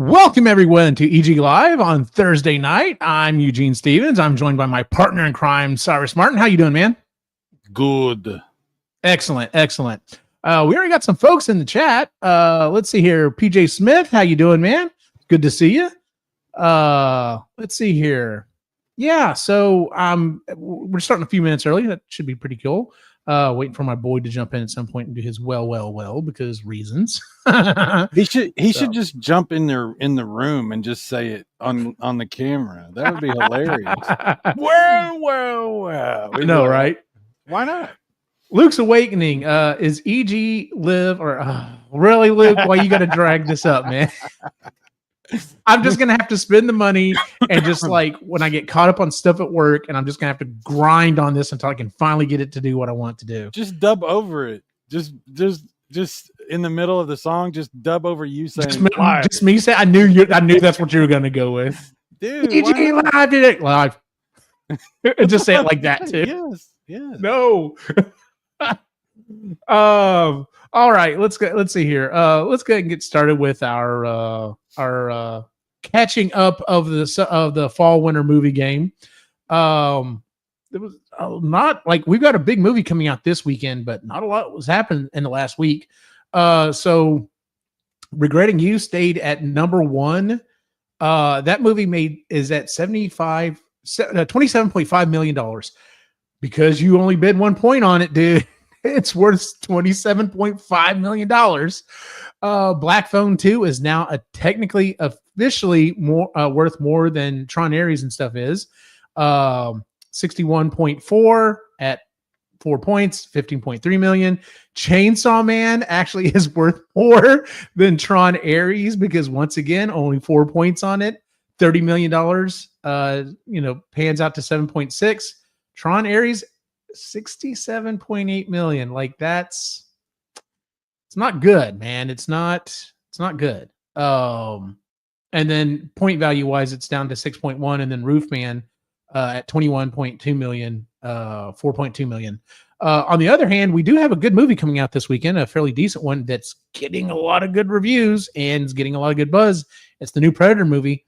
Welcome everyone to EG Live on Thursday night. I'm Eugene Stevens. I'm joined by my partner in crime, Cyrus Martin. How you doing, man? Good. Excellent. We already got some folks in the chat. Let's see here. PJ Smith, how you doing, man? Good to see you. Let's see here. Yeah, so we're starting a few minutes early. That should be pretty cool. Waiting for my boy to jump in at some point and do his well because reasons. He should just jump in the room and just say it on the camera. That would be hilarious. Well. I know, right? Why not? Luke's Awakening. Is EG live or really, Luke? Why you got to drag this up, man? I'm just gonna have to spend the money and just like when I get caught up on stuff at work, and I'm just gonna have to grind on this until I can finally get it to do what I want to do. Just dub over it. Just in the middle of the song, just dub over you saying just me saying. I knew that's what you were gonna go with. Dude, EG Live did it live. Just say it like that too. Yes. No. All right, let's see here. Let's go ahead and get started with our catching up of the fall winter movie game. It was not like we've got a big movie coming out this weekend, but not a lot was happening in the last week. So Regretting You stayed at number one. That movie is at $27.5 million because you only bid 1 point on it, dude. It's worth $27.5 million. Black Phone 2 is now officially worth more than Tron Ares and stuff is. 61.4 at 4 points, 15.3 million. Chainsaw Man actually is worth more than Tron Ares because once again, only 4 points on it. $30 million, pans out to 7.6. Tron Ares, 67.8 million. Like it's not good, man. It's not good. And then point value wise, it's down to 6.1, and then Roofman at 21.2 million, 4.2 million. On the other hand, we do have a good movie coming out this weekend, a fairly decent one that's getting a lot of good reviews and is getting a lot of good buzz. It's the new Predator movie.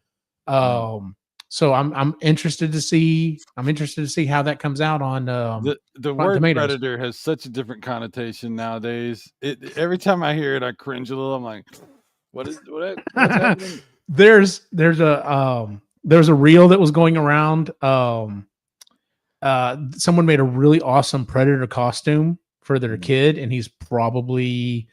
So I'm interested to see how that comes out on the word Tomatoes. Predator has such a different connotation nowadays. Every time I hear it, I cringe a little. I'm like, what's happening? There's a reel that was going around. Someone made a really awesome Predator costume for their kid, and he's probably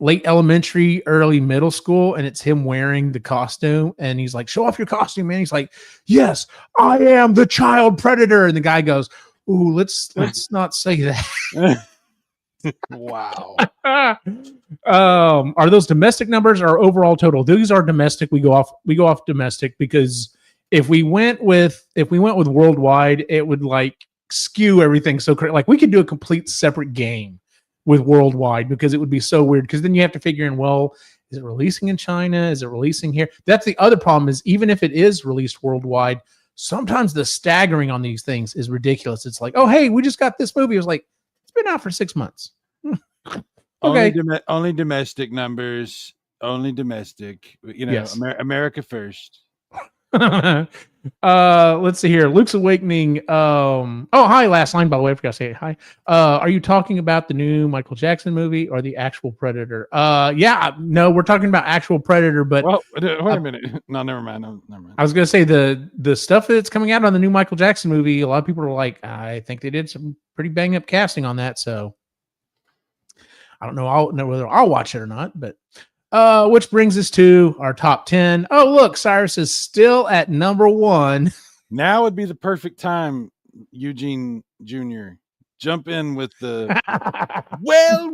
late elementary, early middle school, and it's him wearing the costume, and he's like, "Show off your costume, man." He's like, "Yes, I am the child predator." And the guy goes, "Ooh, let's not say that." Wow. Are those domestic numbers or overall total? These are domestic. We go off domestic because if we went with worldwide, it would like skew everything so crazy. Like we could do a complete separate game with worldwide because it would be so weird because then you have to figure in, well, is it releasing in China? Is it releasing here? That's the other problem is even if it is released worldwide, sometimes the staggering on these things is ridiculous. It's like, oh, hey, we just got this movie. It was like, it's been out for 6 months. Okay. Only domestic numbers, only domestic, yes. America first. Let's see here. Luke's Awakening. Hi, last line, by the way. I forgot to say hi. Are you talking about the new Michael Jackson movie or the actual Predator? No, we're talking about actual Predator, but wait a minute. No, never mind. I was gonna say the stuff that's coming out on the new Michael Jackson movie, a lot of people are like, I think they did some pretty bang up casting on that, so I don't know. I'll know whether I'll watch it or not, but which brings us to our top 10. Oh, look, Cyrus is still at number one. Now would be the perfect time, Eugene Jr. Jump in with the well.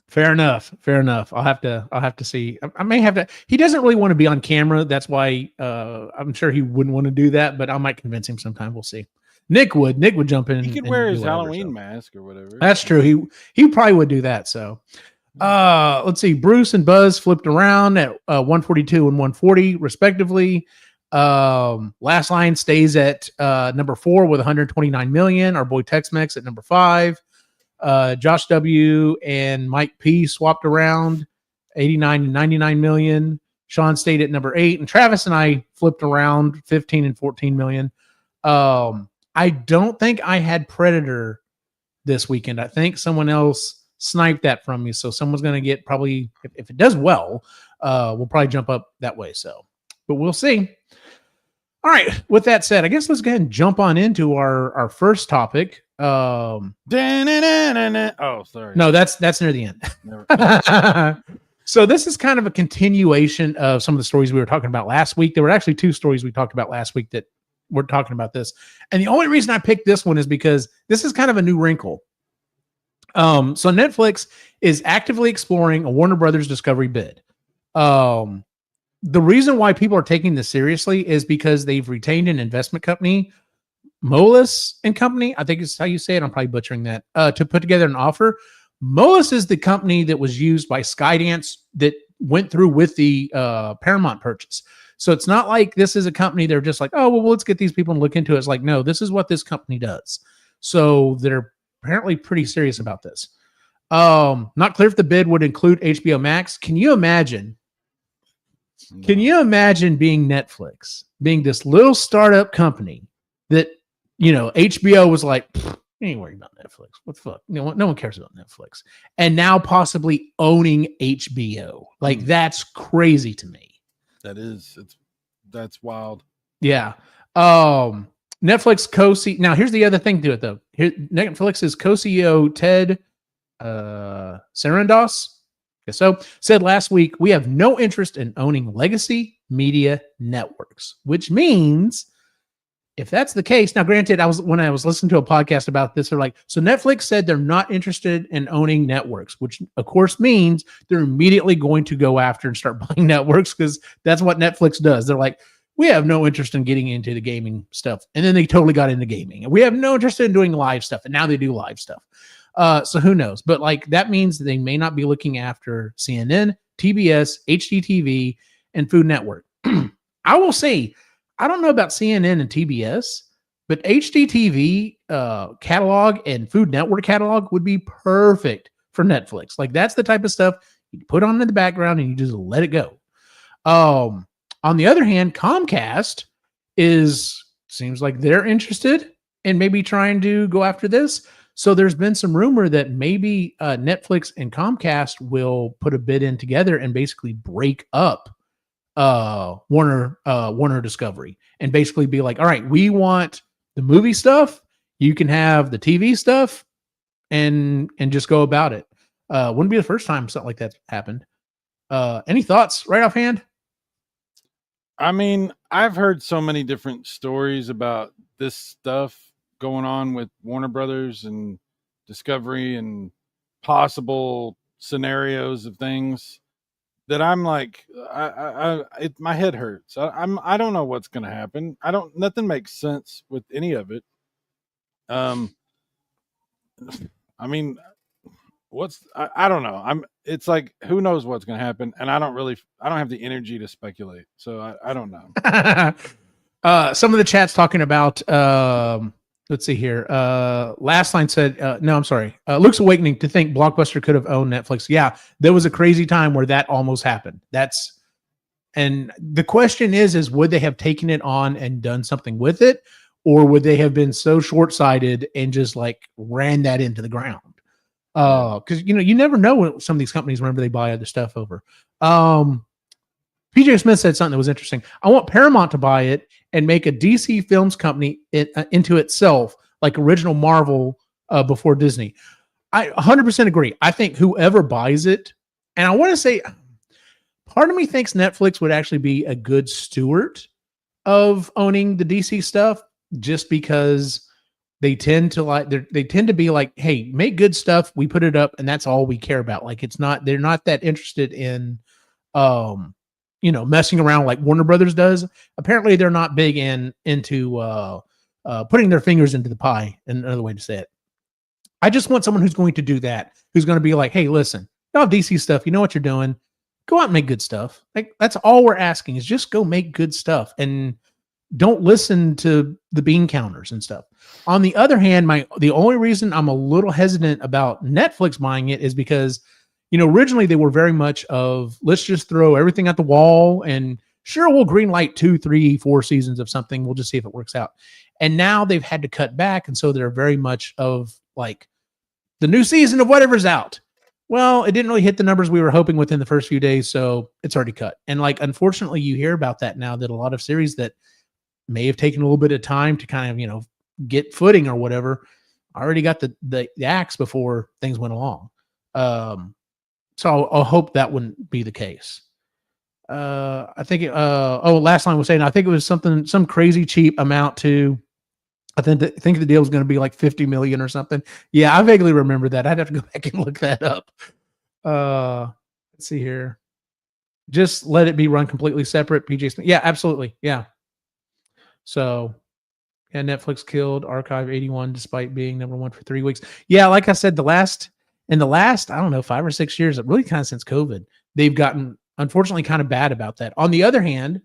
Fair enough. I'll have to see. I may have to. He doesn't really want to be on camera. That's why I'm sure he wouldn't want to do that, but I might convince him sometime. We'll see. Nick would jump in. He could wear his Halloween mask or whatever. That's true. He probably would do that. So let's see. Bruce and Buzz flipped around at 142 and 140 respectively. Last Line stays at number 4 with 129 million. Our boy Tex-Mex at number 5. Josh W and Mike P swapped around 89 and 99 million. Sean stayed at number 8, and Travis and I flipped around 15 and 14 million. I don't think I had Predator this weekend. I think someone else sniped that from me. So someone's going to get probably, if it does well, we'll probably jump up that way. So, but we'll see. All right. With that said, I guess let's go ahead and jump on into our first topic. Oh, sorry. No, that's near the end. So this is kind of a continuation of some of the stories we were talking about last week. There were actually 2 stories we talked about last week that we're talking about this. And the only reason I picked this one is because this is kind of a new wrinkle. So Netflix is actively exploring a Warner Brothers Discovery bid. The reason why people are taking this seriously is because they've retained an investment company, Moelis and Company, I think is how you say it. I'm probably butchering that, to put together an offer. Moelis is the company that was used by Skydance that went through with the Paramount purchase. So it's not like this is a company they're just like, oh, well, let's get these people and look into it. It's like, no, this is what this company does. So they're apparently pretty serious about this. Not clear if the bid would include HBO Max. Can you imagine? Can you imagine being Netflix, being this little startup company that, HBO was like, you ain't worried about Netflix. What the fuck? No one cares about Netflix. And now possibly owning HBO. Like, that's crazy to me. That's wild. Yeah. Netflix co-CEO. Now, here's the other thing to it, though. Netflix's co-CEO, Ted Sarandos, said last week, we have no interest in owning legacy media networks, which means if that's the case, now granted, when I was listening to a podcast about this, they're like, so Netflix said they're not interested in owning networks, which of course means they're immediately going to go after and start buying networks because that's what Netflix does. They're like, we have no interest in getting into the gaming stuff. And then they totally got into gaming. And we have no interest in doing live stuff. And now they do live stuff. So who knows? But like that means they may not be looking after CNN, TBS, HDTV, and Food Network. I will say, I don't know about CNN and TBS, but HDTV catalog and Food Network catalog would be perfect for Netflix. Like that's the type of stuff you put on in the background and you just let it go. On the other hand, Comcast seems like they're interested in maybe trying to go after this. So there's been some rumor that maybe Netflix and Comcast will put a bid in together and basically break up Warner Discovery and basically be like, all right, we want the movie stuff. You can have the TV stuff and just go about it. Wouldn't be the first time something like that happened. Any thoughts right offhand? I mean, I've heard so many different stories about this stuff going on with Warner Brothers and Discovery and possible scenarios of things that I'm like, my head hurts. I don't know what's going to happen. Nothing makes sense with any of it. I mean, I don't know. It's like, who knows what's going to happen. And I don't have the energy to speculate. So I don't know. Some of the chat's talking about, let's see here. Last line said, no, I'm sorry. Luke's awakening to think Blockbuster could have owned Netflix. Yeah, there was a crazy time where that almost happened. And the question is would they have taken it on and done something with it? Or would they have been so short-sighted and just like ran that into the ground? Because, you never know what some of these companies, whenever they buy other stuff over. PJ Smith said something that was interesting. I want Paramount to buy it and make a DC Films company into itself, like original Marvel before Disney. I 100% agree. I think whoever buys it, and I want to say, part of me thinks Netflix would actually be a good steward of owning the DC stuff, just because they tend to be like, hey, make good stuff, we put it up, and that's all we care about. Like they're not that interested in messing around like Warner Brothers does. Apparently they're not big into putting their fingers into the pie, another way to say it. I just want someone who's going to do that, who's going to be like, hey, listen, you have DC stuff, you know what you're doing, go out and make good stuff. Like that's all we're asking, is just go make good stuff and don't listen to the bean counters and stuff. On the other hand, the only reason I'm a little hesitant about Netflix buying it is because Originally they were very much of, let's just throw everything at the wall and sure, we'll green light 2, 3, 4 seasons of something. We'll just see if it works out. And now they've had to cut back. And so they're very much of like the new season of whatever's out. Well, it didn't really hit the numbers we were hoping within the first few days. So it's already cut. And like, unfortunately, you hear about that now, that a lot of series that may have taken a little bit of time to kind of, get footing or whatever, already got the axe before things went along. So I'll hope that wouldn't be the case. I think last line was saying, I think it was some crazy cheap amount to, I think the deal was going to be like 50 million or something. Yeah, I vaguely remember that. I'd have to go back and look that up. Let's see here. Just let it be run completely separate. PJ Smith. Yeah, absolutely. Yeah. So, yeah, Netflix killed Archive 81 despite being number 1 for 3 weeks. Yeah, like I said, in the last, I don't know, 5 or 6 years, really kind of since COVID, they've gotten, unfortunately, kind of bad about that. On the other hand,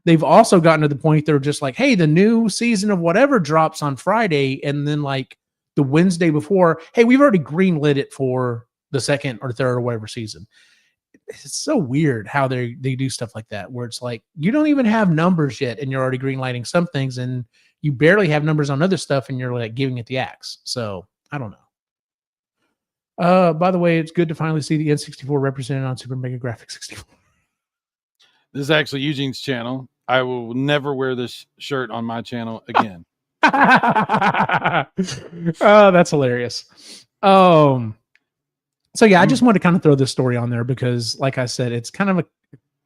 they've also gotten to the point they're just like, hey, the new season of whatever drops on Friday, and then like the Wednesday before, hey, we've already greenlit it for the second or third or whatever season. It's so weird how they do stuff like that, where it's like you don't even have numbers yet, and you're already greenlighting some things, and you barely have numbers on other stuff, and you're like giving it the axe. So I don't know. By the way, it's good to finally see the N64 represented on Super Mega Graphics 64. This is actually Eugene's channel. I will never wear this shirt on my channel again. Oh, that's hilarious. So yeah, I just want to kind of throw this story on there because, like I said, it's kind of a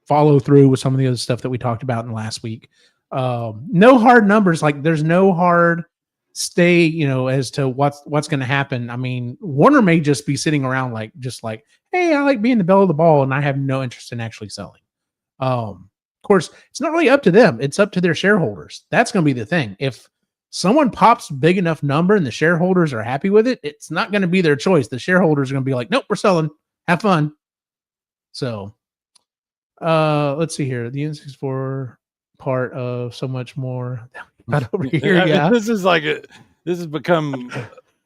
follow through with some of the other stuff that we talked about in last week. No hard numbers. Like there's no hard stay, as to what's going to happen. I mean, Warner may just be sitting around like, hey, I like being the belle of the ball, and I have no interest in actually selling. Of course, it's not really up to them. It's up to their shareholders. That's going to be the thing. If someone pops big enough number and the shareholders are happy with it, it's not going to be their choice. The shareholders are going to be like, nope, we're selling. Have fun. So, let's see here. The N64 part of so much more. Got over here. Yeah. This has become,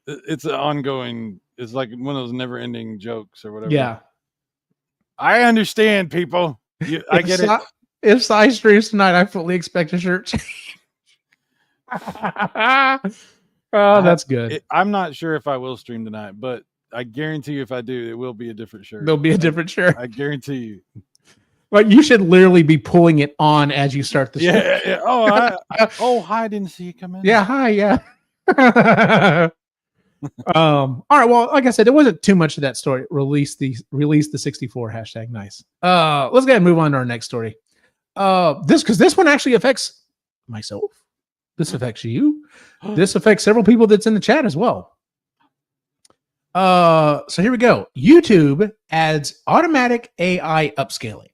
it's an ongoing, it's like one of those never ending jokes or whatever. Yeah. I understand, people. I get it. If Sai streams tonight, I fully expect a shirt change. Oh, that's good. I'm not sure if I will stream tonight, but I guarantee you if I do, it will be a different shirt. There'll be a different shirt. I guarantee you. Like you should literally be pulling it on as you start the stream. Yeah. Oh, hi, didn't see you come in. Yeah, hi, yeah. All right, well, like I said, it wasn't too much of that story. Release the 64 hashtag. Nice. Let's go ahead and move on to our next story. This one actually affects myself. This affects you. This affects several people that's in the chat as well. So here we go. YouTube adds automatic AI upscaling.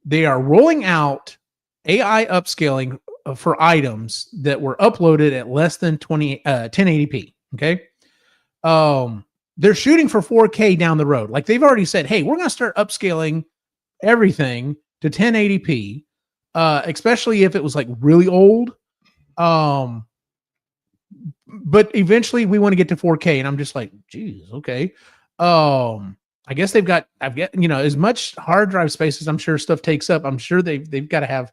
They are rolling out AI upscaling for items that were uploaded at less than 1080p. Okay. They're shooting for 4K down the road. Like they've already said, hey, we're going to start upscaling everything to 1080p, especially if it was like really old. But eventually we want to get to 4K, and I'm just like, geez, okay. I guess I've got, as much hard drive space as I'm sure stuff takes up. I'm sure they've got to have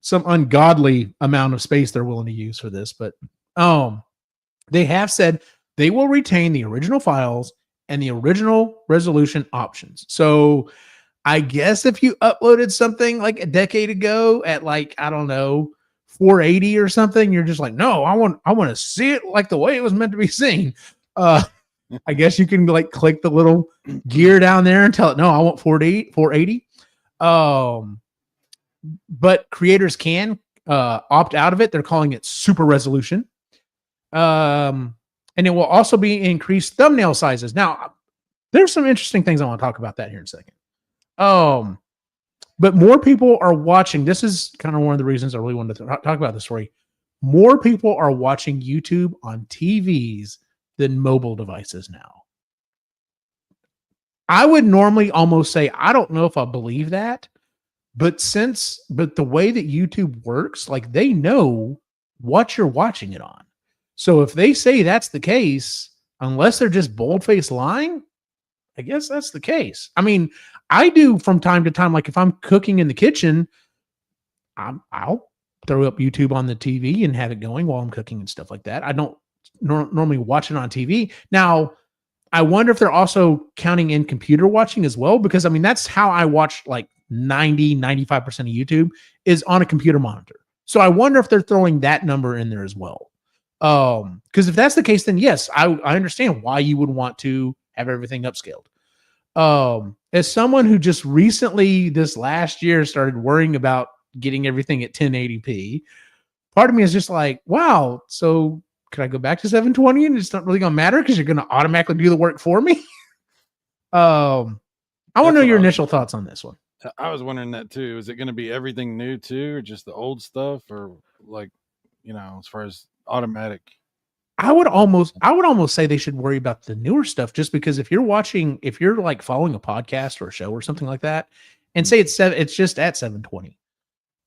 some ungodly amount of space they're willing to use for this. But they have said they will retain the original files and the original resolution options. So I guess if you uploaded something like a decade ago at like, I don't know, 480 or something, you're just like, no, I want to see it like the way it was meant to be seen. I guess you can like click the little gear down there and tell it, no, I want 480. But creators can opt out of it. They're calling it super resolution. And it will also be increased thumbnail sizes. Now, there's some interesting things I want to talk about that here in a second. But more people are watching. This is kind of one of the reasons I really wanted to talk about this story. More people are watching YouTube on TVs than mobile devices now. I would normally almost say, I don't know if I believe that, but the way that YouTube works, like they know what you're watching it on. So if they say that's the case, unless they're just bold-faced lying, I guess that's the case. I mean, I do from time to time, like if I'm cooking in the kitchen, I'll throw up YouTube on the TV and have it going while I'm cooking and stuff like that. I don't normally watch it on TV. Now, I wonder if they're also counting in computer watching as well, because I mean, that's how I watch like 95% of YouTube is on a computer monitor. So I wonder if they're throwing that number in there as well. Because if that's the case, then yes, I understand why you would want to have everything upscaled. As someone who just recently this last year started worrying about getting everything at 1080p, part of me is just like, wow, so could I go back to 720 and it's not really gonna matter because you're gonna automatically do the work for me? I want to know your initial thoughts on this one. I was wondering that too. Is it going to be everything new too, or just the old stuff, or like, as far as automatic? I would almost say they should worry about the newer stuff, just because if you're like following a podcast or a show or something like that, and say it's just at 720.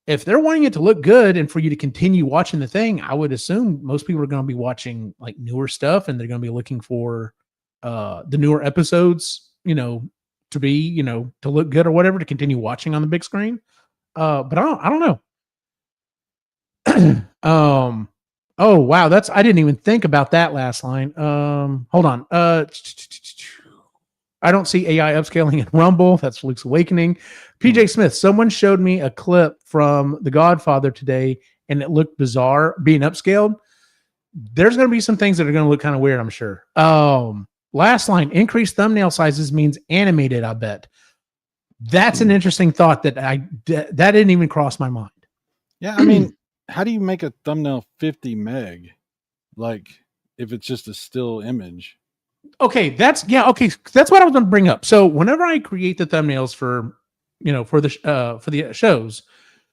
If they're wanting it to look good and for you to continue watching the thing, I would assume most people are going to be watching like newer stuff, and they're going to be looking for the newer episodes, to be, to look good or whatever, to continue watching on the big screen. But I don't know. Oh wow, I didn't even think about that last line. Hold on. I don't see AI upscaling in Rumble. That's Luke's Awakening. PJ Smith, someone showed me a clip from The Godfather today, and it looked bizarre being upscaled. There's going to be some things that are going to look kind of weird, I'm sure. Last line, increased thumbnail sizes means animated, I bet. That's an interesting thought that didn't even cross my mind. Yeah, I mean, how do you make a thumbnail 50 meg? Like, if it's just a still image. Okay, that's what I was going to bring up. So whenever I create the thumbnails for the shows,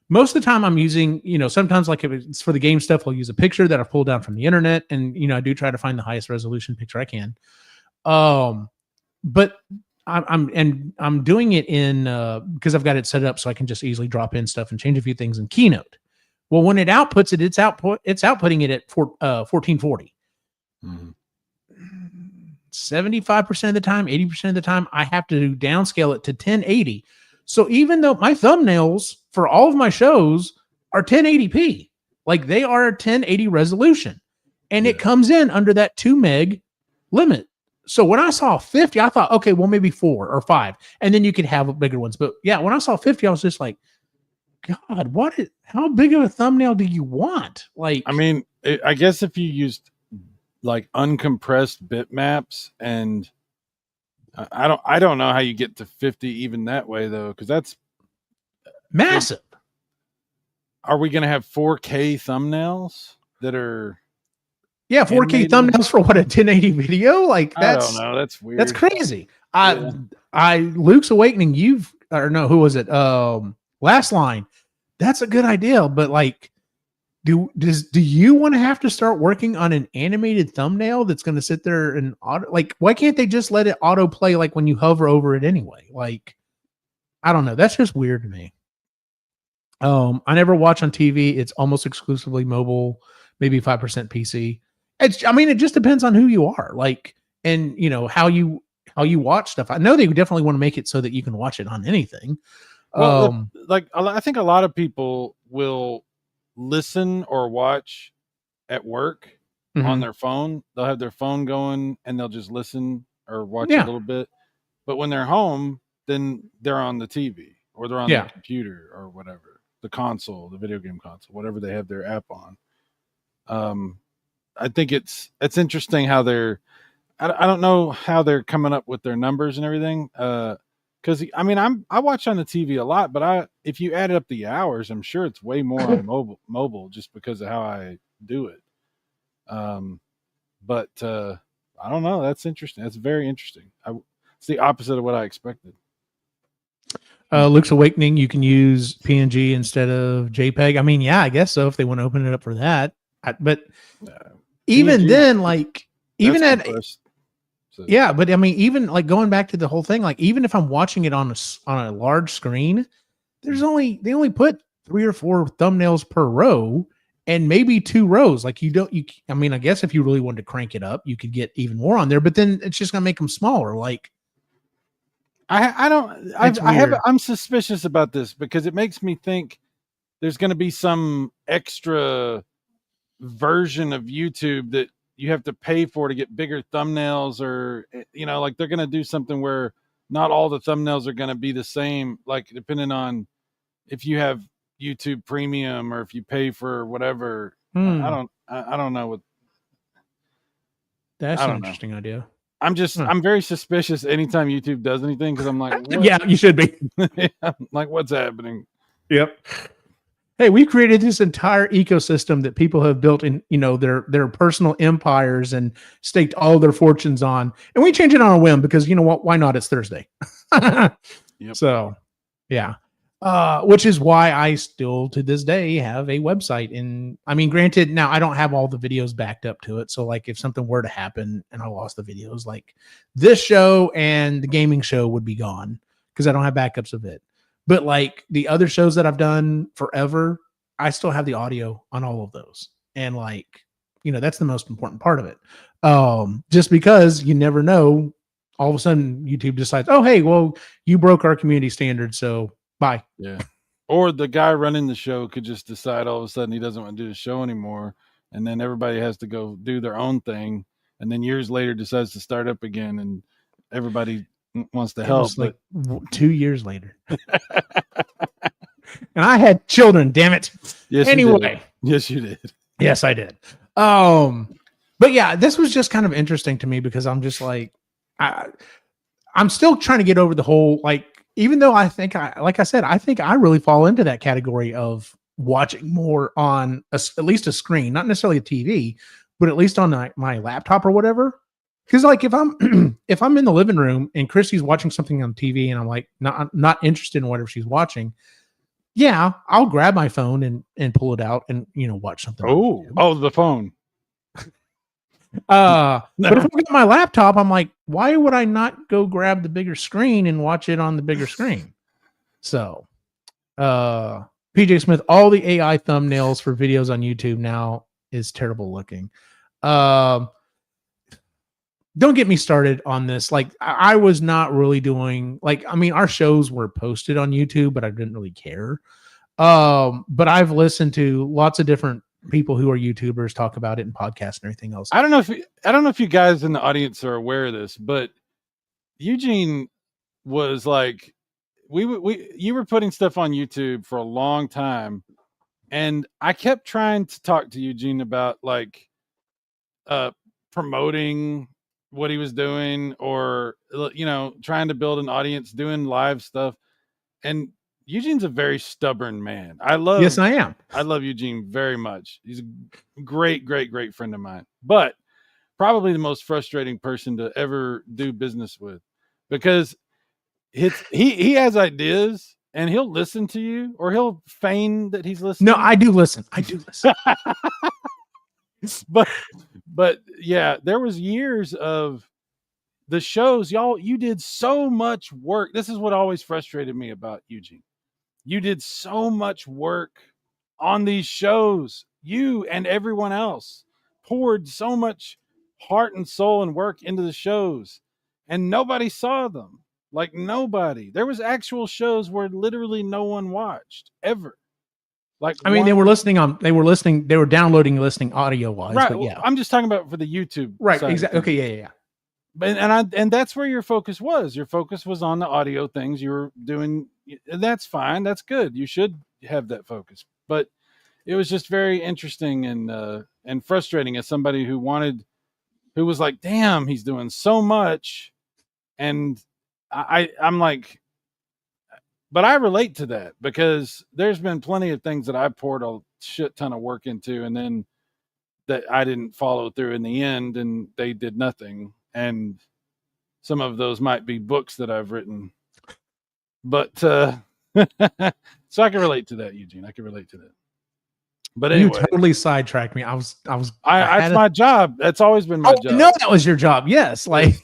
most of the time I'm using, sometimes like if it's for the game stuff, I'll use a picture that I've pulled down from the internet, and I do try to find the highest resolution picture I can. But I'm doing it in because I've got it set up so I can just easily drop in stuff and change a few things in Keynote. Well, when it outputs it, it's outputting it at 1440. Mm-hmm. 75% of the time, 80% of the time, I have to downscale it to 1080. So even though my thumbnails for all of my shows are 1080p, like they are 1080 resolution, and it comes in under that 2 meg limit. So when I saw 50, I thought, okay, well, maybe 4 or 5, and then you could have bigger ones. But yeah, when I saw 50, I was just like, God, how big of a thumbnail do you want? Like, I mean, I guess if you used like uncompressed bitmaps, and I don't know how you get to 50 even that way though, because that's massive. Are we going to have 4K thumbnails that are? Yeah, 4K thumbnails for what, a 1080 video? Like, I don't know. That's weird. That's crazy. Luke's Awakening. Who was it? Last line. That's a good idea, but like, do you want to have to start working on an animated thumbnail that's going to sit there and why can't they just let it auto play like when you hover over it anyway? Like, I don't know. That's just weird to me. I never watch on TV. It's almost exclusively mobile, maybe 5% PC. It just depends on who you are, like, and how you watch stuff. I know they definitely want to make it so that you can watch it on anything. Well, I think a lot of people will listen or watch at work on their phone. They'll have their phone going and they'll just listen or watch a little bit. But when they're home, then they're on the TV or they're on the computer or whatever, the console, the video game console, whatever they have their app on. I think it's interesting how I don't know how they're coming up with their numbers and everything. Because I watch on the TV a lot, but if you add up the hours, I'm sure it's way more on mobile just because of how I do it. But I don't know. That's interesting. That's very interesting. It's the opposite of what I expected. Luke's Awakening, you can use PNG instead of JPEG. I mean, yeah, I guess so if they want to open it up for that. But even PNG, then, like, even at so. Yeah, but I mean, even like going back to the whole thing, like even if I'm watching it on a large screen, they only put 3 or 4 thumbnails per row, and maybe 2 rows. Like I guess if you really wanted to crank it up, you could get even more on there, but then it's just gonna make them smaller. Like, I'm suspicious about this because it makes me think there's going to be some extra version of YouTube that you have to pay for to get bigger thumbnails, or like they're going to do something where not all the thumbnails are going to be the same, like depending on if you have YouTube Premium or if you pay for whatever. I don't know what. That's an interesting idea. I'm very suspicious anytime YouTube does anything because I'm like, what? Yeah, you should be. Like, what's happening? Yep. Hey, we created this entire ecosystem that people have built in, their personal empires and staked all their fortunes on, and we change it on a whim because you know what? Why not? It's Thursday. Yep. So, yeah. Which is why I still to this day have a website. And I mean, granted, now I don't have all the videos backed up to it. So like if something were to happen and I lost the videos, like this show and the gaming show would be gone because I don't have backups of it. But like the other shows that I've done forever, I still have the audio on all of those. And like, that's the most important part of it. Just because you never know, all of a sudden YouTube decides, oh, hey, well, you broke our community standard. So bye. Yeah. Or the guy running the show could just decide all of a sudden he doesn't want to do the show anymore. And then everybody has to go do their own thing. And then years later decides to start up again and everybody wants to help. Like 2 years later. And I had children, damn it. Yes, anyway. Yes, you did. Yes, I did. But yeah, this was just kind of interesting to me because I'm just like, I'm still trying to get over the whole, like, even though I think like I said, I think I really fall into that category of watching more on at least a screen, not necessarily a TV, but at least on my laptop or whatever. Because like if I'm if I'm in the living room and Christy's watching something on TV and I'm like not interested in whatever she's watching, yeah, I'll grab my phone and pull it out and watch something. Oh, the phone. But if I got my laptop, I'm like, why would I not go grab the bigger screen and watch it on the bigger screen? So, PJ Smith, all the AI thumbnails for videos on YouTube now is terrible looking. Don't get me started on this. Like, I was not really doing our shows were posted on YouTube, but I didn't really care. But I've listened to lots of different people who are YouTubers talk about it in podcasts and everything else. I don't know if you guys in the audience are aware of this, but Eugene was like, you were putting stuff on YouTube for a long time, and I kept trying to talk to Eugene about like promoting what he was doing, or trying to build an audience, doing live stuff. And Eugene's a very stubborn man. Yes, I am. I love Eugene very much. He's a great, great, great friend of mine, but probably the most frustrating person to ever do business with, because he has ideas and he'll listen to you, or he'll feign that he's listening. No, I do listen. But yeah, there was years of the shows, y'all, you did so much work. This is what always frustrated me about Eugene. You did so much work on these shows. You and everyone else poured so much heart and soul and work into the shows, and nobody saw them. Like, nobody. There was actual shows where literally no one watched ever. Like, I mean, they were downloading, listening audio wise, right, but yeah. I'm just talking about for the YouTube. Right. Exactly. Okay. Yeah. And that's where your focus was. Your focus was on the audio things you were doing. That's fine. That's good. You should have that focus. But it was just very interesting and frustrating as somebody who was like, damn, he's doing so much. And I'm like, but I relate to that because there's been plenty of things that I poured a shit ton of work into, and then that I didn't follow through in the end, and they did nothing. And some of those might be books that I've written, but so I can relate to that, Eugene. I can relate to that. But anyway, you totally sidetracked me. That's my job. That's always been my job. No, that was your job. Yes, like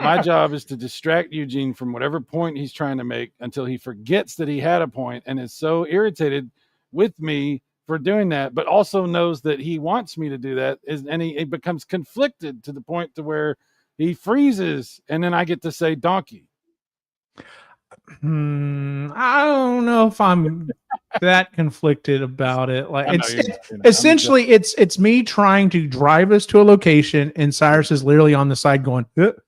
my job is to distract Eugene from whatever point he's trying to make until he forgets that he had a point and is so irritated with me for doing that, but also knows that he wants me to do that, and he becomes conflicted to the point to where he freezes, and then I get to say donkey. I don't know if I'm that conflicted about it. Like I know it's you're not, you're not. essentially it's me trying to drive us to a location, and Cyrus is literally on the side going, I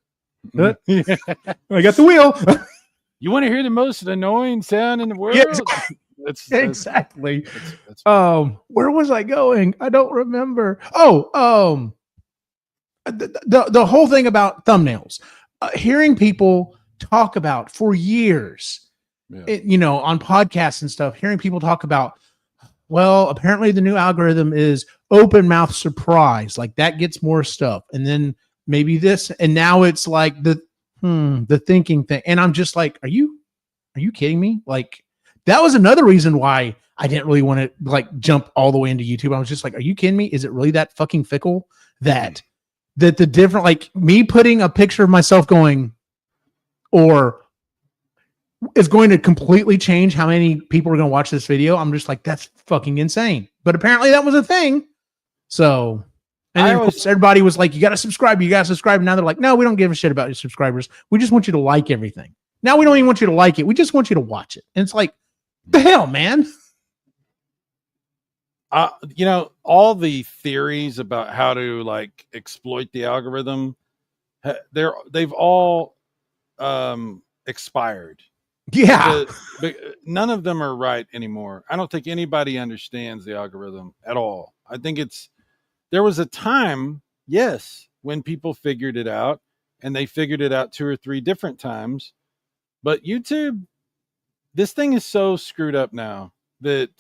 got the wheel. You want to hear the most annoying sound in the world? Yeah, exactly. Where was I going? I don't remember. The whole thing about thumbnails, hearing people talk about for years, on podcasts and stuff, hearing people talk about, well, apparently the new algorithm is open mouth surprise, like that gets more stuff, and then maybe this, and now it's like the thinking thing, and I'm just like, are you kidding me? Like that was another reason why I didn't really want to like jump all the way into YouTube. I was just like, are you kidding me? Is it really that fucking fickle that the different, like me putting a picture of myself going, or is going to completely change how many people are going to watch this video? I'm just like, that's fucking insane. But apparently that was a thing. So, and then of course everybody was like, you got to subscribe. Now they're like, no, we don't give a shit about your subscribers. We just want you to like everything. Now we don't even want you to like it. We just want you to watch it. And it's like, the hell, man. All the theories about how to like exploit the algorithm, they've all expired. Yeah. None of them are right anymore. I don't think anybody understands the algorithm at all. I think there was a time, yes, when people figured it out, and they figured it out 2 or 3 different times. But YouTube, this thing is so screwed up now that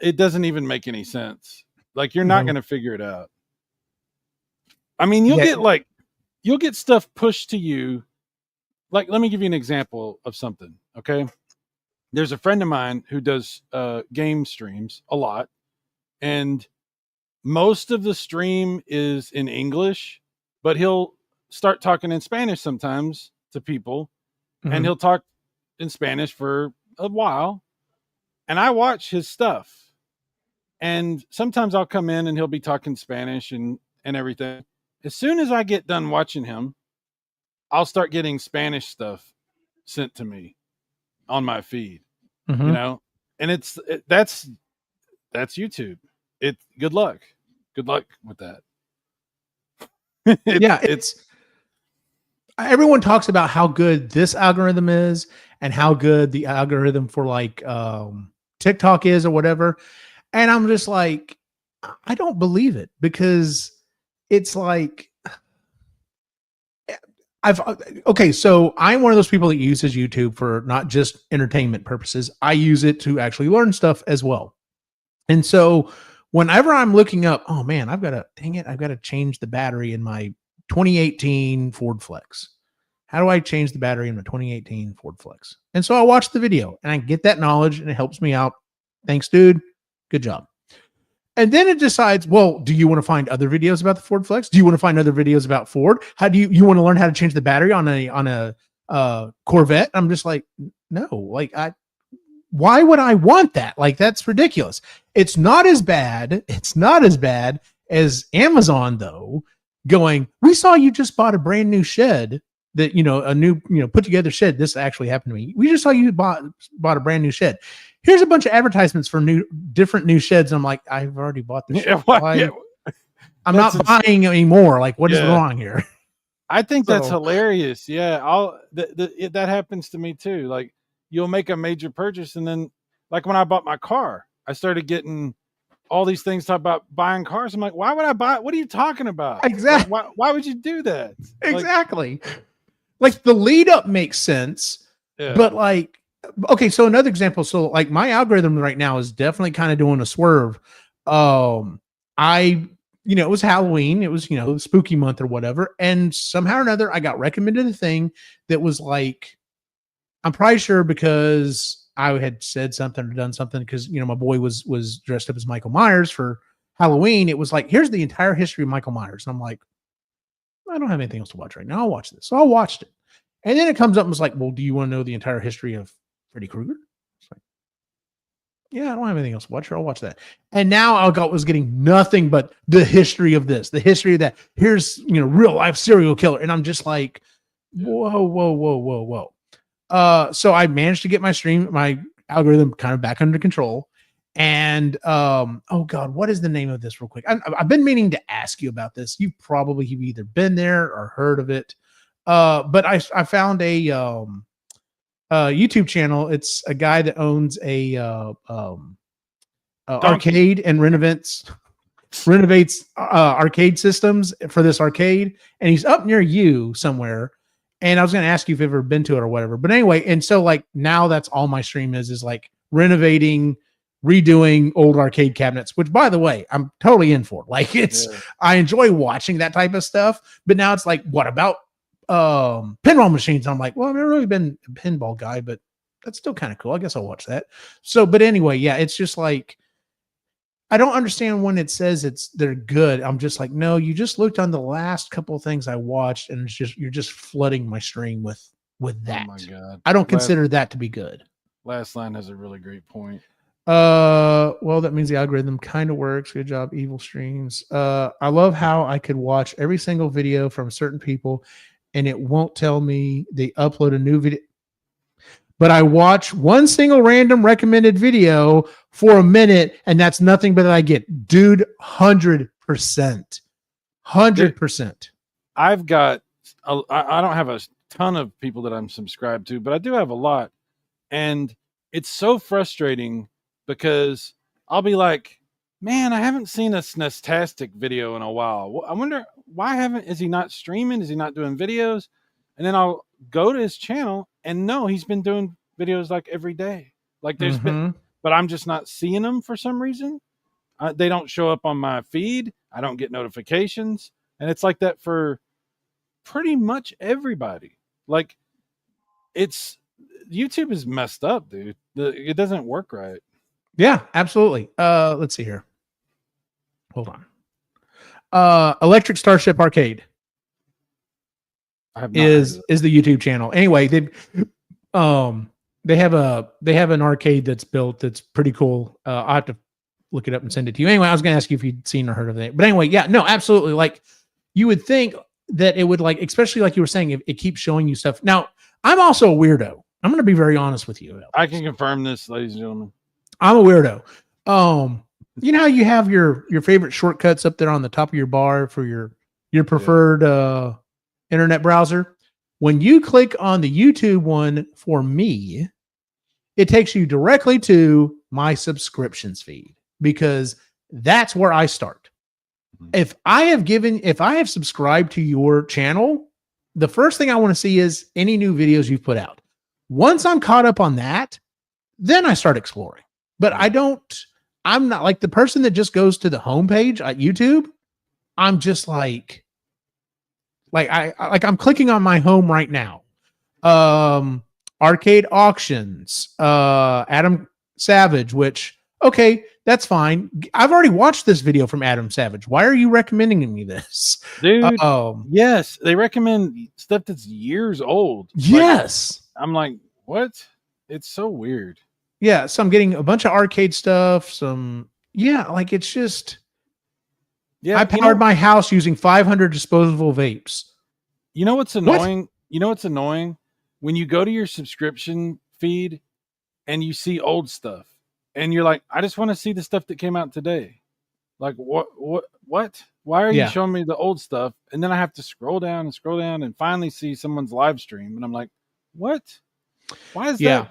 it doesn't even make any sense. Like you're not going to figure it out. I mean, you'll get stuff pushed to you. Like, let me give you an example of something. Okay. There's a friend of mine who does game streams a lot, and most of the stream is in English, but he'll start talking in Spanish sometimes to people, and he'll talk in Spanish for a while. And I watch his stuff, and sometimes I'll come in and he'll be talking Spanish and everything. As soon as I get done watching him, I'll start getting Spanish stuff sent to me on my feed, and that's YouTube. Good luck with that. It's everyone talks about how good this algorithm is and how good the algorithm for like TikTok is or whatever. And I'm just like, I don't believe it, because it's like, so I'm one of those people that uses YouTube for not just entertainment purposes. I use it to actually learn stuff as well. And so whenever I'm looking up, oh man, I've got to change the battery in my 2018 Ford Flex. How do I change the battery in my 2018 Ford Flex? And so I watch the video and I get that knowledge, and it helps me out. Thanks, dude. Good job. And then it decides, well, do you want to find other videos about the Ford Flex? Do you want to find other videos about Ford? How do you want to learn how to change the battery on a Corvette? I'm just like, no, like why would I want that? Like, that's ridiculous. It's not as bad as Amazon, though, going, we saw you just bought a brand new shed that, a new, put together shed. This actually happened to me. We just saw you bought a brand new shed. Here's a bunch of advertisements for different new sheds. I'm like, I've already bought this shed. I'm not buying anymore. Like, what is wrong here? I think that's hilarious. Yeah. That happens to me too. Like, you'll make a major purchase, and then, like, when I bought my car, I started getting all these things talk about buying cars. I'm like, why would I buy? What are you talking about? Exactly. Like, why would you do that? Exactly. Like the lead up makes sense, but like, okay. So another example. So like my algorithm right now is definitely kind of doing a swerve. It was Halloween. It was, spooky month or whatever. And somehow or another, I got recommended a thing that was like, I'm probably sure because I had said something or done something, because, my boy was dressed up as Michael Myers for Halloween. It was like, here's the entire history of Michael Myers. And I'm like, I don't have anything else to watch right now. I'll watch this. So I watched it. And then it comes up and was like, well, do you want to know the entire history of Freddy Krueger? It's like, yeah, I don't have anything else to watch. I'll watch that. And now I was getting nothing but the history of this, the history of that. Here's, real life serial killer. And I'm just like, Whoa. So I managed to get my algorithm kind of back under control. And oh God, what is the name of this real quick? I've been meaning to ask you about this. You probably have either been there or heard of it. But I found a YouTube channel. It's a guy that owns a arcade and renovates arcade systems for this arcade, and he's up near you somewhere. And I was going to ask you if you've ever been to it or whatever. But anyway, and so like now that's all my stream is like renovating, redoing old arcade cabinets, which by the way, I'm totally in for. Like I enjoy watching that type of stuff. But now it's like, what about pinball machines? I'm like, well, I've never really been a pinball guy, but that's still kind of cool. I guess I'll watch that. So, but anyway, yeah, it's just like, I don't understand when it says they're good. I'm just like, no, you just looked on the last couple of things I watched, and it's just you're just flooding my stream with that. Oh my God. I don't consider that to be good. Last line has a really great point. Well, that means the algorithm kind of works. Good job, evil streams. I love how I could watch every single video from certain people, and it won't tell me they upload a new video. But I watch one single random recommended video for a minute, and that's nothing but I get, dude, 100%. 100%. I've got, I don't have a ton of people that I'm subscribed to, but I do have a lot. And it's so frustrating because I'll be like, man, I haven't seen a Snestastic video in a while. I wonder is he not streaming? Is he not doing videos? And then I'll go to his channel, and no, he's been doing videos like every day. Like there's been, but I'm just not seeing them for some reason. They don't show up on my feed. I don't get notifications. And it's like that for pretty much everybody. Like YouTube is messed up, dude. It doesn't work right. Yeah, absolutely. Let's see here. Hold on. Electric Starship Arcade is the YouTube channel. Anyway, they have an arcade that's built that's pretty cool. I have to look it up and send it to you. Anyway, I was going to ask you if you'd seen or heard of it. But anyway, yeah, no, absolutely. Like you would think that it would, like, especially like you were saying, if it keeps showing you stuff. Now, I'm also a weirdo. I'm going to be very honest with you. I can confirm this, ladies and gentlemen. I'm a weirdo. You know how you have your favorite shortcuts up there on the top of your bar for your preferred internet browser? When you click on the YouTube one for me, it takes you directly to my subscriptions feed, because that's where I start. If I have subscribed to your channel, the first thing I want to see is any new videos you've put out. Once I'm caught up on that, then I start exploring. But I'm not like the person that just goes to the homepage at YouTube. I'm just like I'm clicking on my home right now. Arcade auctions, Adam Savage, which, okay, that's fine. I've already watched this video from Adam Savage. Why are you recommending me this? Dude, yes, they recommend stuff that's years old. Yes. Like, I'm like, what? It's so weird. Yeah, so I'm getting a bunch of arcade stuff. Like it's just, I powered my house using 500 disposable vapes. You know what's annoying? What? You know what's annoying? When you go to your subscription feed and you see old stuff, and you're like, I just want to see the stuff that came out today. Like, what? Why are you showing me the old stuff? And then I have to scroll down and finally see someone's live stream. And I'm like, what? Why is that?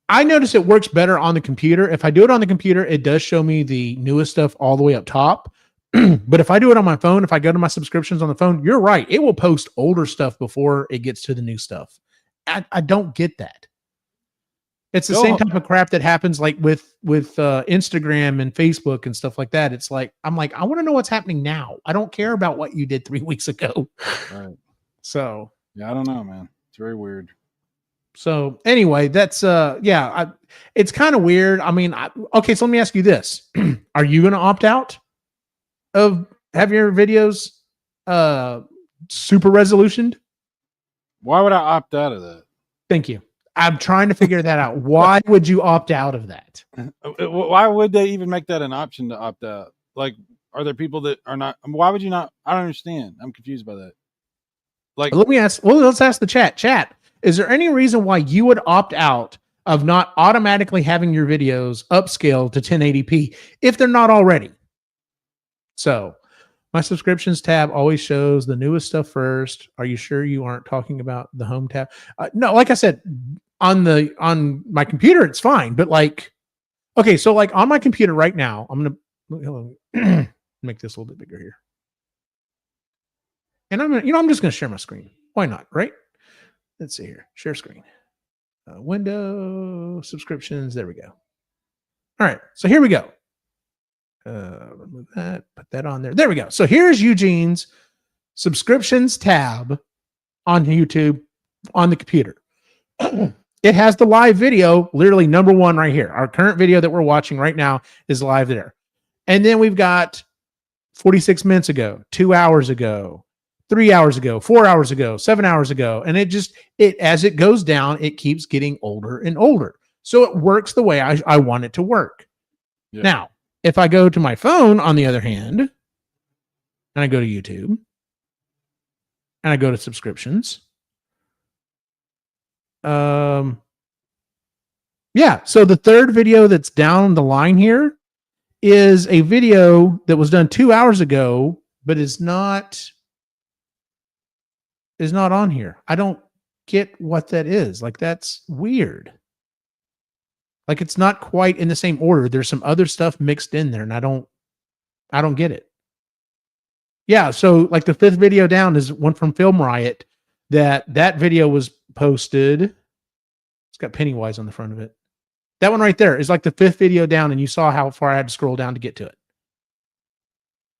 I notice it works better on the computer. If I do it on the computer, it does show me the newest stuff all the way up top. But if I do it on my phone, if I go to my subscriptions on the phone, you're right. It will post older stuff before it gets to the new stuff. I don't get that. It's the same type of crap that happens like with Instagram and Facebook and stuff like that. It's like, I'm like, I want to know what's happening now. I don't care about what you did 3 weeks ago. Right. So. Yeah, I don't know, man. It's very weird. So anyway, that's it's kind of weird. I mean, okay, so let me ask you this. Are you going to opt out of have your videos super resolutioned? Why would I opt out of that? Thank you. I'm trying to figure that out. Why would you opt out of that? Why would they even make that an option to opt out? Like, are there people that are not? Why would you not? I don't understand. I'm confused by that. Like, let's ask the chat. Chat, is there any reason why you would opt out of not automatically having your videos upscaled to 1080p if they're not already? So, my subscriptions tab always shows the newest stuff first. Are you sure you aren't talking about the home tab? No, like I said, on my computer, it's fine. But like, okay, so like on my computer right now, I'm gonna make this a little bit bigger here, and I'm just gonna share my screen. Why not, right? Let's see here, share screen, window subscriptions. There we go. All right, so here we go. Remove that, put that on there. There we go. So here's Eugene's subscriptions tab on YouTube on the computer. It has the live video, literally number one right here. Our current video that we're watching right now is live there. And then we've got 46 minutes ago, 2 hours ago, 3 hours ago, 4 hours ago, 7 hours ago. And it as it goes down, it keeps getting older and older. So it works the way I want it to work. Yeah. Now, if I go to my phone, on the other hand, and I go to YouTube, and I go to subscriptions, yeah, so the third video that's down the line here is a video that was done 2 hours ago, but is not on here. I don't get what that is. Like, that's weird. Like, it's not quite in the same order. There's some other stuff mixed in there, and I don't get it. Yeah, so like the fifth video down is one from Film Riot. That video was posted. It's got Pennywise on the front of it. That one right there is like the fifth video down, and you saw how far I had to scroll down to get to it.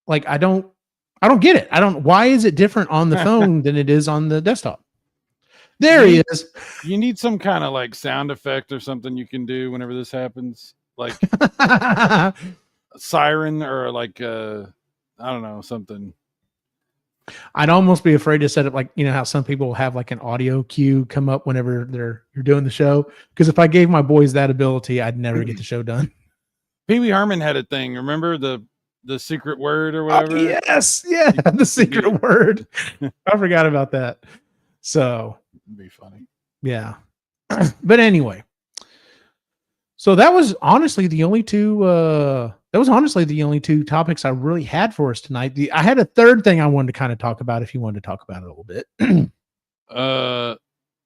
Like, I don't get it. Why is it different on the phone than it is on the desktop? There he is. You need some kind of like sound effect or something you can do whenever this happens, like a siren or like I don't know, something. I'd almost be afraid to set up like, how some people have like an audio cue come up whenever you're doing the show. Because if I gave my boys that ability, I'd never get the show done. Pee Wee Herman had a thing. Remember the secret word or whatever? Yes, yeah, the secret word. I forgot about that. So. It'd be funny. Yeah. But anyway. So that was honestly the only two topics I really had for us tonight. I had a third thing I wanted to kind of talk about if you wanted to talk about it a little bit.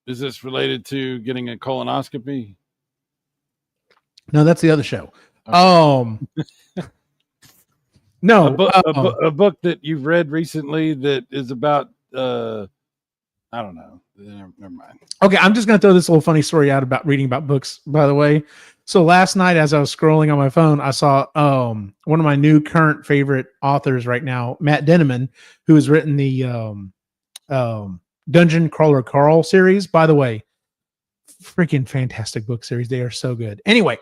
Is this related to getting a colonoscopy? No, that's the other show. Okay. No, a book that you've read recently that is about I don't know. Never mind. Okay, I'm just going to throw this little funny story out about reading about books, by the way. So last night, as I was scrolling on my phone, I saw one of my new current favorite authors right now, Matt Denneman, who has written the Dungeon Crawler Carl series. By the way, freaking fantastic book series. They are so good. Anyway,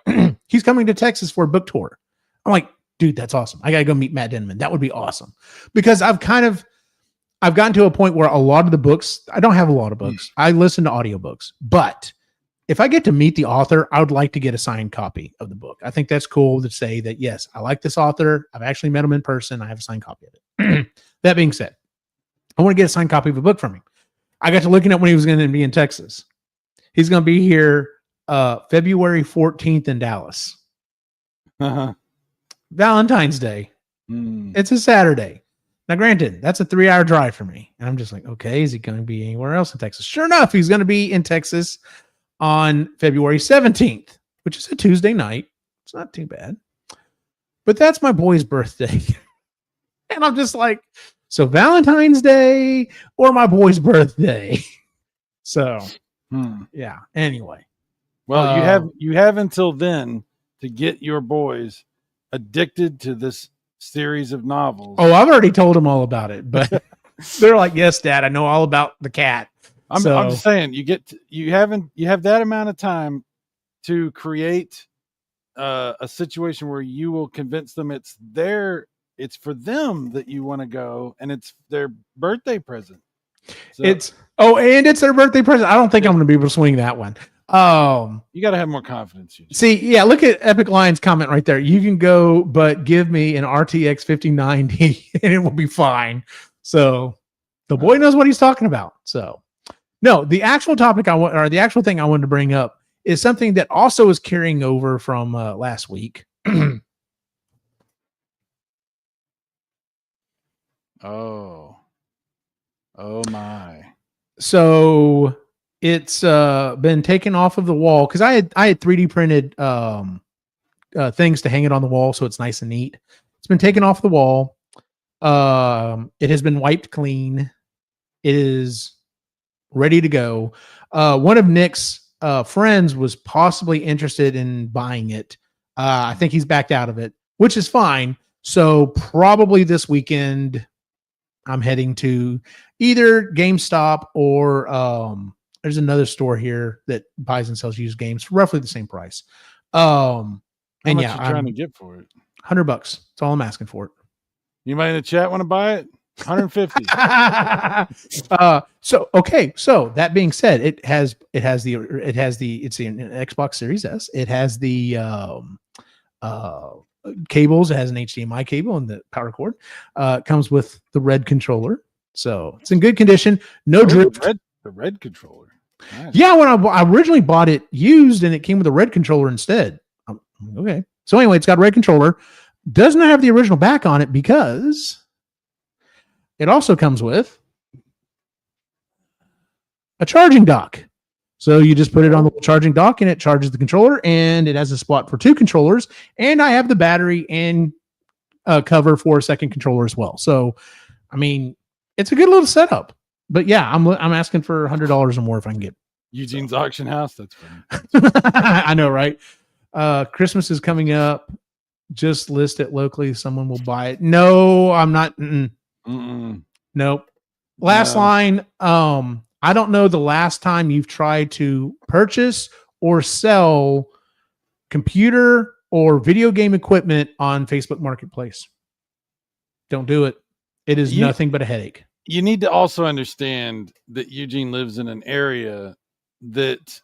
he's coming to Texas for a book tour. I'm like, dude, that's awesome. I got to go meet Matt Denneman. That would be awesome. Because I've gotten to a point where a lot of the books, I don't have a lot of books. I listen to audiobooks, but if I get to meet the author, I would like to get a signed copy of the book. I think that's cool to say that, yes, I like this author. I've actually met him in person. I have a signed copy of it. That being said, I want to get a signed copy of a book from him. I got to looking at when he was going to be in Texas. He's going to be here February 14th in Dallas. Uh-huh. Valentine's Day. It's a Saturday. Now, granted, that's a 3-hour drive for me. And I'm just like, okay, is he going to be anywhere else in Texas? Sure enough, he's going to be in Texas on February 17th, which is a Tuesday night. It's not too bad. But that's my boy's birthday. And I'm just like, so Valentine's Day or my boy's birthday? So, yeah. Anyway. Well, you have until then to get your boys addicted to this series of novels. Oh, I've already told them all about it, but they're like, yes, Dad, I know all about the cat. I'm just saying, you have that amount of time to create a situation where you will convince them it's for them that you want to go, and it's their birthday present. So, it's their birthday present. I don't think I'm going to be able to swing that one. You got to have more confidence. See, yeah, look at Epic Lion's comment right there. You can go, but give me an RTX 5090 and it will be fine. So The boy knows what he's talking about. So, no, the actual topic the actual thing I wanted to bring up is something that also is carrying over from last week. Oh my. So it's been taken off of the wall because I had 3D printed things to hang it on the wall, so it's nice and neat. It's been taken off the wall. It has been wiped clean. It is ready to go. One of Nick's friends was possibly interested in buying it. I think he's backed out of it, which is fine. So probably this weekend, I'm heading to either GameStop or there's another store here that buys and sells used games for roughly the same price. How and much yeah, you trying to get for it? $100. That's all I'm asking for it. Anybody in the chat want to buy it? 150. So that being said, it's the Xbox Series S. It has the cables. It has an HDMI cable and the power cord. It comes with the red controller, so it's in good condition. No drift. The red controller. Nice. Yeah, when I originally bought it used, and it came with a red controller instead. Okay, so anyway, it's got a red controller. Does not have the original back on it because it also comes with a charging dock. So you just put it on the charging dock and it charges the controller, and it has a spot for 2 controllers. And I have the battery and cover for a second controller as well. So, I mean, it's a good little setup. But yeah, I'm asking for $100 or more if I can get Eugene's auction house. That's funny. I know, right? Christmas is coming up. Just list it locally. Someone will buy it. No, I'm not. Nope. Last line. I don't know the last time you've tried to purchase or sell computer or video game equipment on Facebook Marketplace. Don't do it. It is nothing but a headache. You need to also understand that Eugene lives in an area that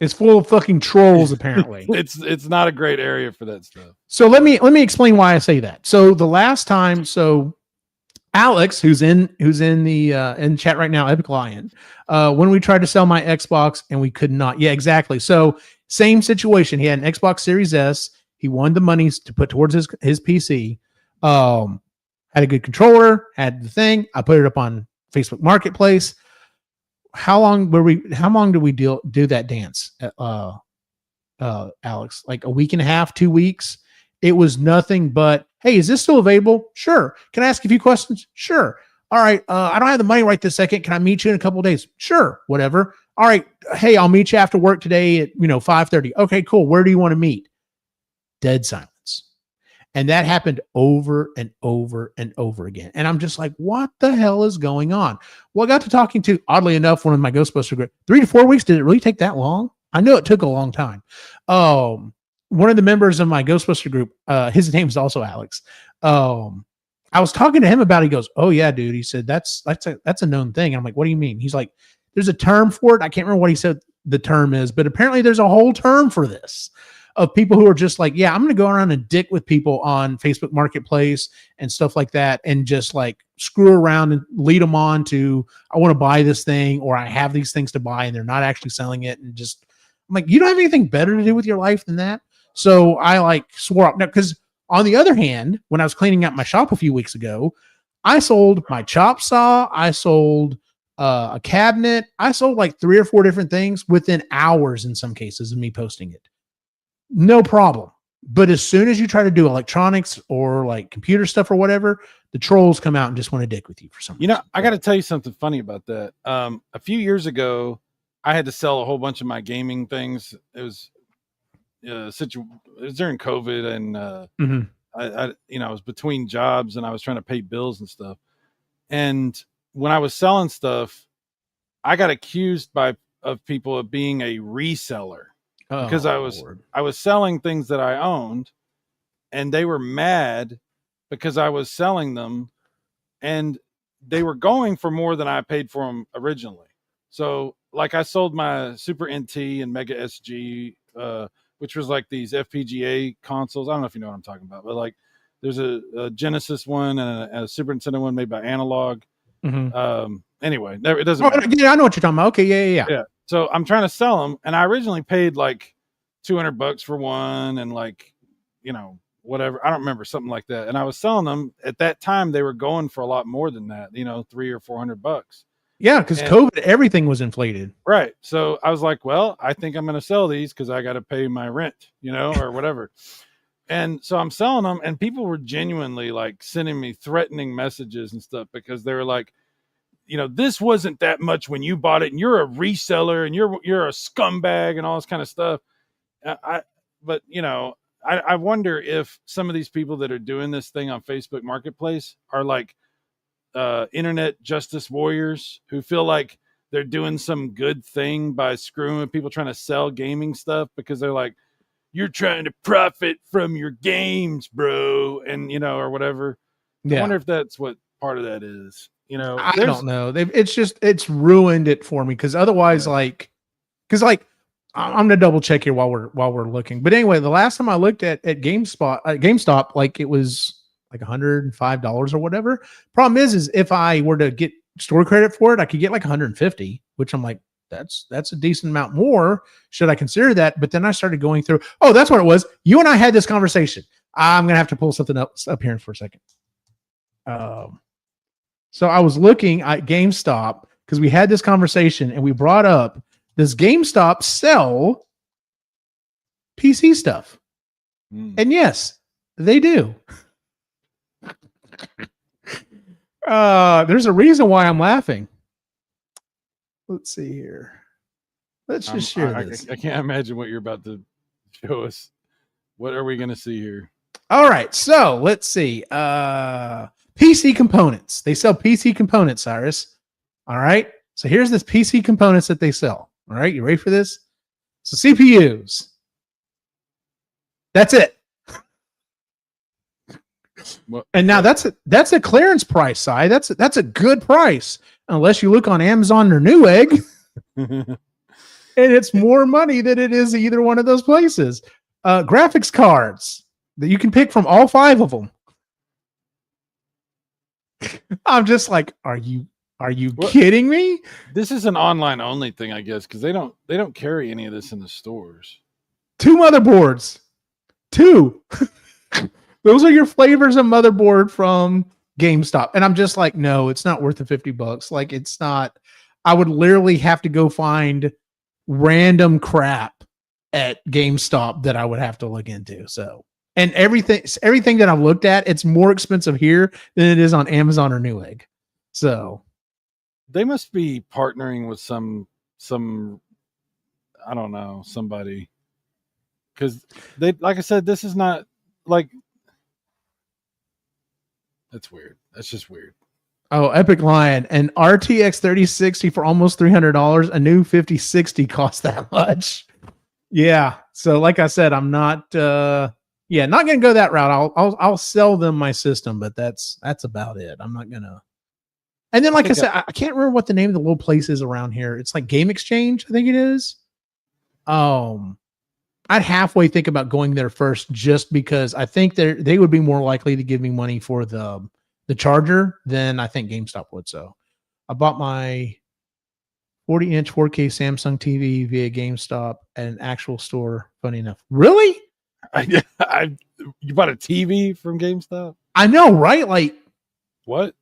it's full of fucking trolls, apparently. It's not a great area for that stuff. So let me explain why I say that. So the last time, Alex, who's in the in chat right now, Epically, when we tried to sell my Xbox and we could not. Yeah, exactly. So same situation. He had an Xbox Series S. He wanted the monies to put towards his PC. Had a good controller, had the thing. I put it up on Facebook Marketplace. How long did we do that dance, Alex? Like a week and a half, 2 weeks. It was nothing but, hey, is this still available? Sure. Can I ask a few questions? Sure. All right. I don't have the money right this second. Can I meet you in a couple of days? Sure. Whatever. All right. Hey, I'll meet you after work today at 5:30. Okay, cool. Where do you want to meet? Dead silence. And that happened over and over and over again. And I'm just like, what the hell is going on? Well, I got to talking to, oddly enough, one of my Ghostbuster group. 3 to 4 weeks. Did it really take that long? I know it took a long time. One of the members of my Ghostbuster group, his name is also Alex. I was talking to him about it. He goes, oh yeah, dude. He said, that's a known thing. And I'm like, what do you mean? He's like, there's a term for it. I can't remember what he said the term is, but apparently there's a whole term for this. Of people who are just like, yeah, I'm going to go around and dick with people on Facebook Marketplace and stuff like that, and just like screw around and lead them on to, I want to buy this thing, or I have these things to buy and they're not actually selling it. And just, I'm like, you don't have anything better to do with your life than that. So I like swore up. Now, because on the other hand, when I was cleaning out my shop a few weeks ago, I sold my chop saw. I sold a cabinet. I sold like 3 or 4 different things within hours in some cases of me posting it. No problem. But as soon as you try to do electronics or like computer stuff or whatever, the trolls come out and just want to dick with you for some reason. I got to tell you something funny about that. A few years ago, I had to sell a whole bunch of my gaming things. It was it was during COVID, and I was between jobs and I was trying to pay bills and stuff. And when I was selling stuff, I got accused of people of being a reseller. Because I was selling things that I owned, and they were mad because I was selling them, and they were going for more than I paid for them originally. So like I sold my Super NT and Mega SG, which was like these FPGA consoles. I don't know if you know what I'm talking about, but like there's a Genesis one and a Super Nintendo one made by Analog. Anyway, it doesn't Oh, matter. yeah, I know what you're talking about. Okay, yeah. Yeah. So I'm trying to sell them, and I originally paid like $200 for one, and like, whatever. I don't remember, something like that. And I was selling them at that time. They were going for a lot more than that, $300 or $400. Yeah, because COVID, everything was inflated. Right. So I was like, well, I think I'm going to sell these because I got to pay my rent, or whatever. And so I'm selling them, and people were genuinely like sending me threatening messages and stuff because they were like, this wasn't that much when you bought it, and you're a reseller, and you're a scumbag, and all this kind of stuff. But I wonder if some of these people that are doing this thing on Facebook Marketplace are like internet justice warriors who feel like they're doing some good thing by screwing with people trying to sell gaming stuff because they're like, you're trying to profit from your games, bro, and or whatever. Yeah. I wonder if that's what part of that is. I don't know. It's ruined it for me because otherwise, I'm gonna double check here while we're looking. But anyway, the last time I looked at GameStop, like it was like $105 or whatever. Problem is if I were to get store credit for it, I could get like 150, which I'm like, that's a decent amount more. Should I consider that? But then I started going through. Oh, that's what it was. You and I had this conversation. I'm gonna have to pull something up here for a second. So I was looking at GameStop because we had this conversation and we brought up, does GameStop sell PC stuff? And yes, they do. There's a reason why I'm laughing. Let's see here. Let's just share this. I can't imagine what you're about to show us. What are we going to see here? All right. So let's see. PC components. They sell PC components, Cyrus. All right. So here's this PC components that they sell. All right. You ready for this? So CPUs. That's it. And now that's a clearance price, Si. That's a good price, unless you look on Amazon or Newegg, and it's more money than it is either one of those places. Graphics cards that you can pick from all 5 of them. I'm just like, are you kidding me? This is an online only thing, I guess, because they don't carry any of this in the stores. 2 motherboards. 2. Those are your flavors of motherboard from GameStop. And I'm just like, no, it's not worth the $50. Like, it's not. I would literally have to go find random crap at GameStop that I would have to look into. So, and everything that I've looked at, it's more expensive here than it is on Amazon or Newegg. So they must be partnering with some I don't know, somebody, because they, like I said, this is not like. That's weird. That's just weird. Oh, Epic Lion, an RTX 3060 for almost $300. A new 5060 costs that much. Yeah. So like I said, I'm not not gonna go that route. I'll sell them my system, but that's about it. I'm not gonna. And then, like I said, I can't remember what the name of the little place is around here. It's like Game Exchange, I think it is. I'd halfway think about going there first, just because I think they would be more likely to give me money for the charger than I think GameStop would. So I bought my 40-inch 4K Samsung TV via GameStop at an actual store. Funny enough. Really? You bought a TV from GameStop? I know, right? Like, what?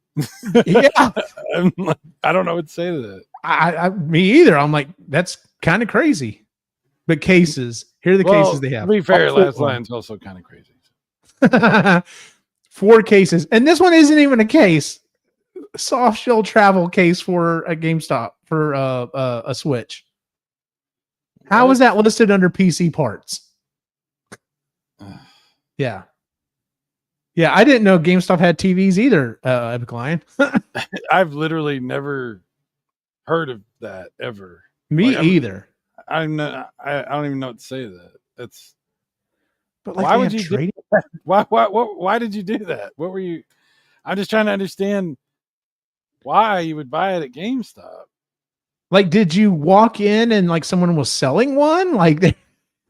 Yeah. I don't know what to say to that. I me either. I'm like, that's kind of crazy. But cases, here are the cases they have. To be fair, last line's also kind of crazy. 4 cases. And this one isn't even a case. Soft shell travel case for a GameStop for a Switch. How is that listed under PC parts? Yeah. Yeah, I didn't know GameStop had TVs either, Epic Lion. I've literally never heard of that ever. Me either. I don't even know what to say to that. That's. But like, why would you do that? Why did you do that? What were you? I'm just trying to understand why you would buy it at GameStop. Like, did you walk in and like someone was selling one? Like,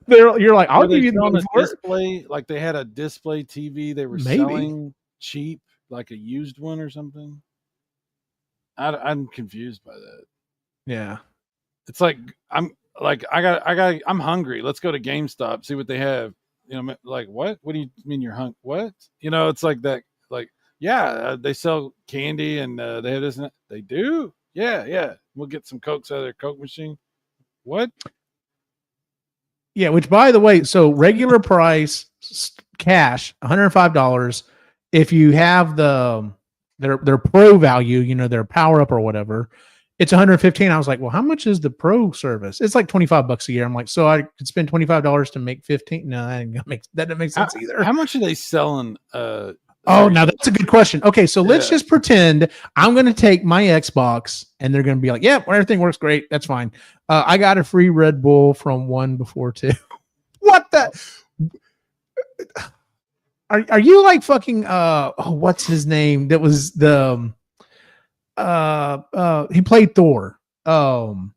you're like, I'll give you the display. Like they had a display TV they were selling cheap, like a used one or something. I'm confused by that. Yeah. It's like I'm hungry. Let's go to GameStop, see what they have. You know, like what? What do you mean you're hungry? What? You know, it's like that. Like, yeah, they sell candy and they have this. And that. They do. Yeah. We'll get some Cokes out of their Coke machine. What? Yeah, which by the way, so regular price cash, $105. If you have their pro value, you know, their power up or whatever, it's 115. I was like, well, how much is the pro service? It's like $25 a year. I'm like, so I could spend $25 to make 15. No, that doesn't make sense either. How much are they selling? Oh, now that's a good question. Okay, so let's just pretend I'm going to take my Xbox and they're going to be like, yeah, everything works great. That's fine. I got a free Red Bull from 1 before 2. What the? Are you like fucking, what's his name? That was the, he played Thor. You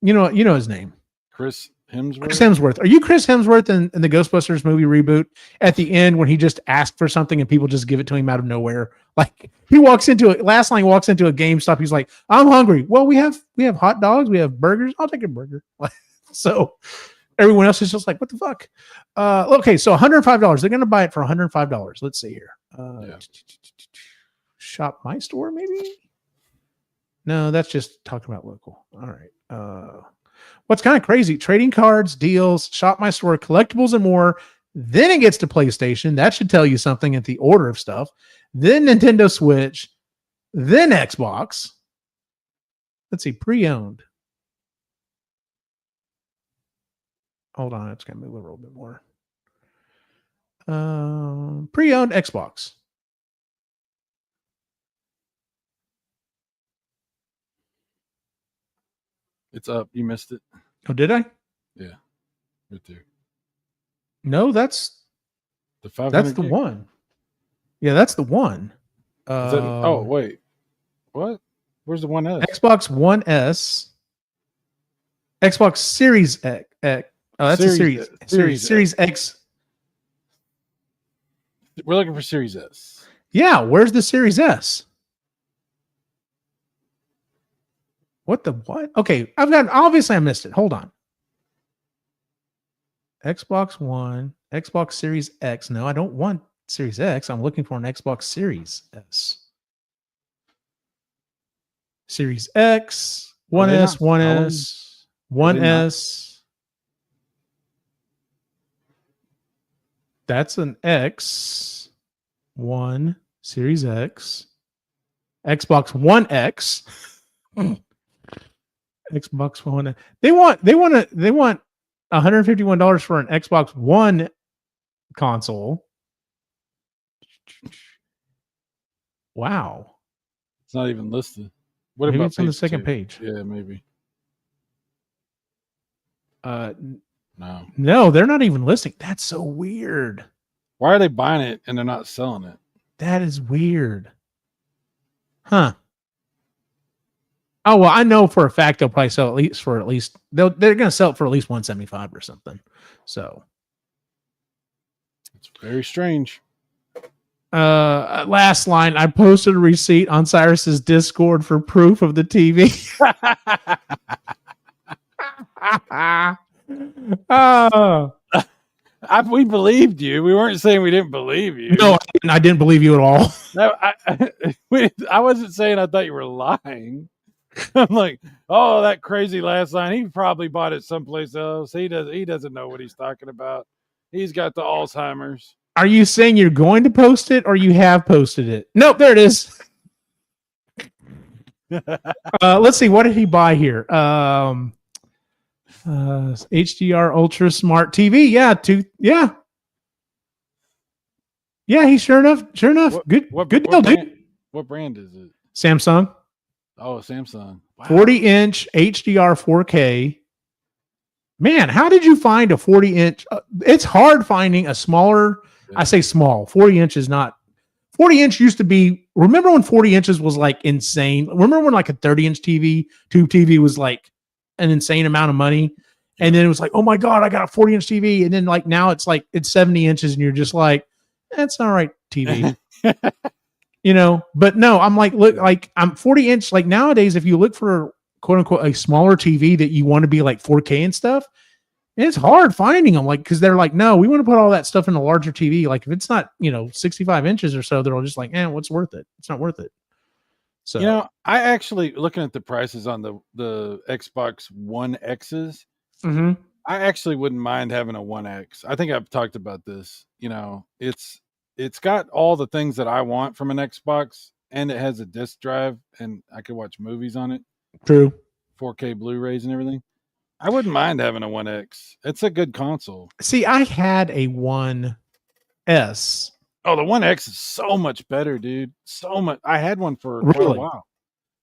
know his name. Chris Hemsworth. Chris Hemsworth. Are you Chris Hemsworth in the Ghostbusters movie reboot at the end when he just asked for something and people just give it to him out of nowhere? Like he walks into it. Last line walks into a GameStop. He's like, "I'm hungry." Well, we have hot dogs. We have burgers. I'll take a burger. So everyone else is just like, "What the fuck?" Okay, so $105. They're going to buy it for $105. Let's see here. Shop my store, maybe. No, that's just talking about local. All right. What's kind of crazy, trading cards, deals, shop my store, collectibles, and more. Then it gets to PlayStation. That should tell you something at the order of stuff. Then Nintendo Switch. Then Xbox. Let's see, pre-owned. Hold on, it's going to move a little bit more. Pre-owned Xbox. It's up. You missed it. Oh, did I? Yeah, right there. No, that's the 500. That's the one. Yeah, that's the one. Oh wait, what? Where's the 1S? Xbox One S. Xbox Series X. Oh, that's Series, a Series X. We're looking for Series S. Yeah, where's the Series S? What the what? Okay, obviously I missed it. Hold on. Xbox One, Xbox Series X. No, I don't want Series X. I'm looking for an Xbox Series S. Series X, 1S, 1S, 1S. That's an X. 1 Series X. Xbox One X. Xbox One. They want $151 for an Xbox One console. Wow. It's not even listed. What Maybe about it's on the second page? Yeah, maybe. No, they're not even listing. That's so weird. Why are they buying it and they're not selling it? That is weird. Huh. Oh, well, I know for a fact they'll probably sell they're going to sell it for at least 175 or something. So it's very strange. Last line, I posted a receipt on Cyrus's Discord for proof of the TV. We believed you. We weren't saying we didn't believe you. No, I didn't believe you at all. No, I wasn't saying I thought you were lying. I'm like, oh, that crazy last line. He probably bought it someplace else. He doesn't know what he's talking about. He's got the Alzheimer's. Are you saying you're going to post it or you have posted it? Nope, there it is. Let's see. What did he buy here? HDR Ultra Smart TV. Yeah, he sure enough. Good deal, dude. What brand is it? Samsung. Oh, Samsung. Wow. 40-inch HDR 4K. Man, how did you find a 40-inch? It's hard finding a smaller. Yeah. I say small. 40 inch is not. 40-inch used to be. Remember when 40 inches was like insane? Remember when like a 30-inch TV, tube TV was like an insane amount of money? And then it was like, oh my God, I got a 40-inch TV. And then like now it's like it's 70 inches and you're just like, that's all right, TV. But no, I'm like, look, like I'm 40-inch. Like nowadays, if you look for quote unquote a smaller TV that you want to be like 4K and stuff, it's hard finding them. Like, because they're like, no, we want to put all that stuff in a larger TV. Like, if it's not 65 inches or so, they're all just like, what's worth it? It's not worth it. So I actually looking at the prices on the Xbox One X's. Mm-hmm. I actually wouldn't mind having a 1X. I think I've talked about this. It's got all the things that I want from an Xbox, and it has a disc drive, and I could watch movies on it. True. 4K Blu-rays and everything. I wouldn't mind having a 1X. It's a good console. See, I had a 1S. Oh, the 1X is so much better, dude. So much. I had one for Really? quite a while.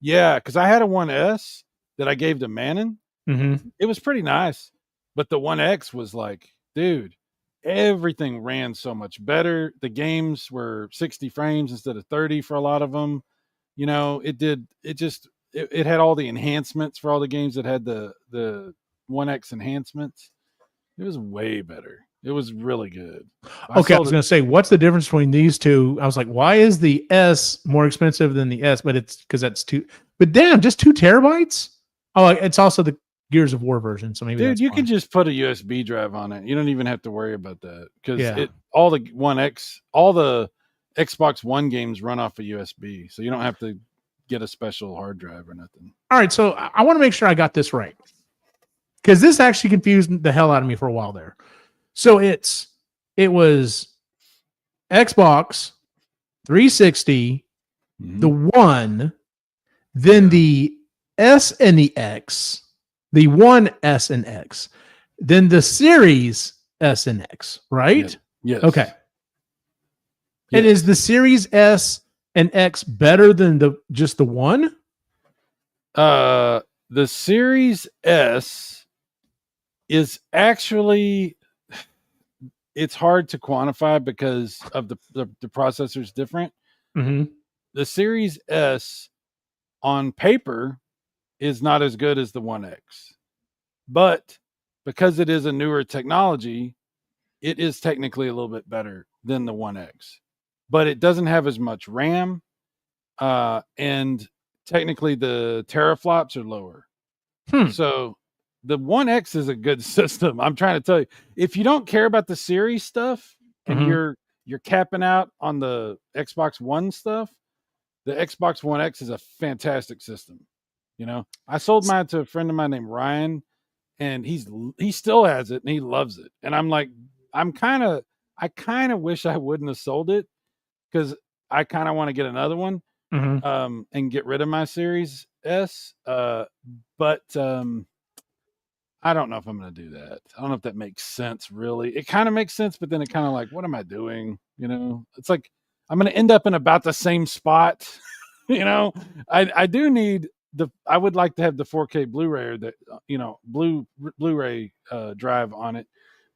Yeah, because I had a 1S that I gave to Mannon. Mm-hmm. It was pretty nice. But the 1X was like, dude, everything ran so much better. The games were 60 frames instead of 30 for a lot of them. It had all the enhancements for all the games that had the 1X enhancements. It was way better. It was really good. I was going to say, what's the difference between these two? I was like, why is the S more expensive than the S? But it's because that's but damn, just 2 terabytes? Oh, it's also the Gears of War version. So maybe you can just put a USB drive on it. You don't even have to worry about that because all the 1X, all the Xbox One games run off a USB. So you don't have to get a special hard drive or nothing. All right. So I want to make sure I got this right, because this actually confused the hell out of me for a while there. So it was Xbox 360, the One, then the S and the X, the One S and X, then the Series S and X, right? Yes. Okay. Yes. And is the Series S and X better than just the One? The Series S is actually, it's hard to quantify because of the processor's different. Mm-hmm. The Series S on paper is not as good as the 1X, but because it is a newer technology, it is technically a little bit better than the 1X, but it doesn't have as much RAM, and technically the teraflops are lower. So the 1X is a good system. I'm trying to tell you, if you don't care about the series stuff and you're capping out on the Xbox One stuff, the Xbox One X is a fantastic system. I sold mine to a friend of mine named Ryan, and he still has it and he loves it. And I'm like, I kind of wish I wouldn't have sold it, because I kind of want to get another one, and get rid of my Series S. But I don't know if I'm going to do that. I don't know if that makes sense, really. It kind of makes sense, but then it kind of like, what am I doing? It's like, I'm going to end up in about the same spot. I do need I would like to have the 4K Blu-ray, or the, Blu-ray drive on it,